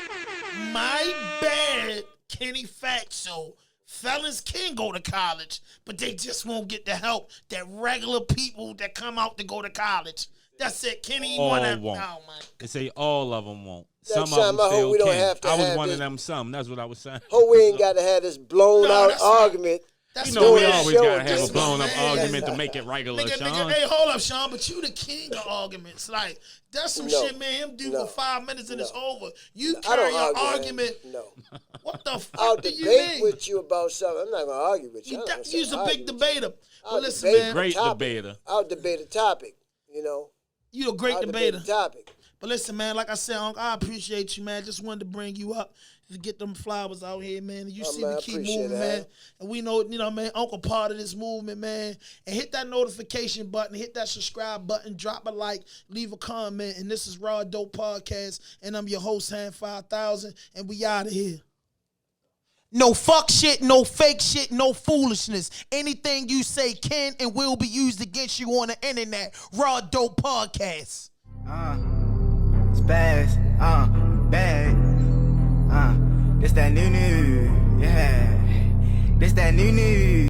Speaker 2: My bad, Kenny Fatson. Fellas can go to college, but they just won't get the help that regular people that come out to go to college. That's it. Kenny
Speaker 5: All
Speaker 2: won't.
Speaker 5: won't.
Speaker 2: Oh my.
Speaker 5: They say all of them won't.
Speaker 4: Next
Speaker 5: Some of
Speaker 4: time
Speaker 5: them
Speaker 4: I hope
Speaker 5: still
Speaker 4: we don't
Speaker 5: can.
Speaker 4: have to
Speaker 5: I was
Speaker 4: have
Speaker 5: one
Speaker 4: this-
Speaker 5: of them. Some. That's what I was saying.
Speaker 4: Hope we ain't got to have this blown out
Speaker 2: that's not-
Speaker 4: argument.
Speaker 2: That's
Speaker 5: You know we
Speaker 2: my man.
Speaker 5: always gotta have
Speaker 4: Show
Speaker 5: a blown up
Speaker 2: man.
Speaker 5: argument to make it regular,
Speaker 2: Nigga,
Speaker 5: Sean.
Speaker 2: hey, hold up, Sean, but you the king of arguments. Like, that's some
Speaker 4: No.
Speaker 2: shit, man. Him do
Speaker 4: No.
Speaker 2: for 5 minutes and it's over. You
Speaker 4: I
Speaker 2: carry
Speaker 4: don't
Speaker 2: your
Speaker 4: argue,
Speaker 2: argument.
Speaker 4: man. No.
Speaker 2: What the
Speaker 4: I'll
Speaker 2: fuck do you
Speaker 4: debate
Speaker 2: mean?
Speaker 4: with you about something. I'm not going to argue with you. I'm not gonna
Speaker 2: You's a
Speaker 4: argue
Speaker 2: big
Speaker 4: with you.
Speaker 2: debater.
Speaker 4: I'll
Speaker 2: But listen,
Speaker 4: debate
Speaker 2: man,
Speaker 5: Great
Speaker 4: topic.
Speaker 5: debater.
Speaker 4: I'll debate a topic,
Speaker 2: you a great
Speaker 4: I'll
Speaker 2: debater.
Speaker 4: debate a topic.
Speaker 2: But listen, man, like I said, Unc, I appreciate you, man. Just wanted to bring you up to get them flowers out here, man. And you see
Speaker 4: man,
Speaker 2: we
Speaker 4: I
Speaker 2: keep
Speaker 4: appreciate
Speaker 2: moving,
Speaker 4: it,
Speaker 2: man.
Speaker 4: huh?
Speaker 2: And we know, man, Uncle part of this movement, man. And hit that notification button, hit that subscribe button, drop a like, leave a comment. And this is Raw Dope Podcast. And I'm your host, Hand 5000. And we out of here.
Speaker 3: No fuck shit, no fake shit, no foolishness. Anything you say can and will be used against you on the internet. Raw Dope Podcast.
Speaker 6: Spaz, bad. This that new, yeah. This that new.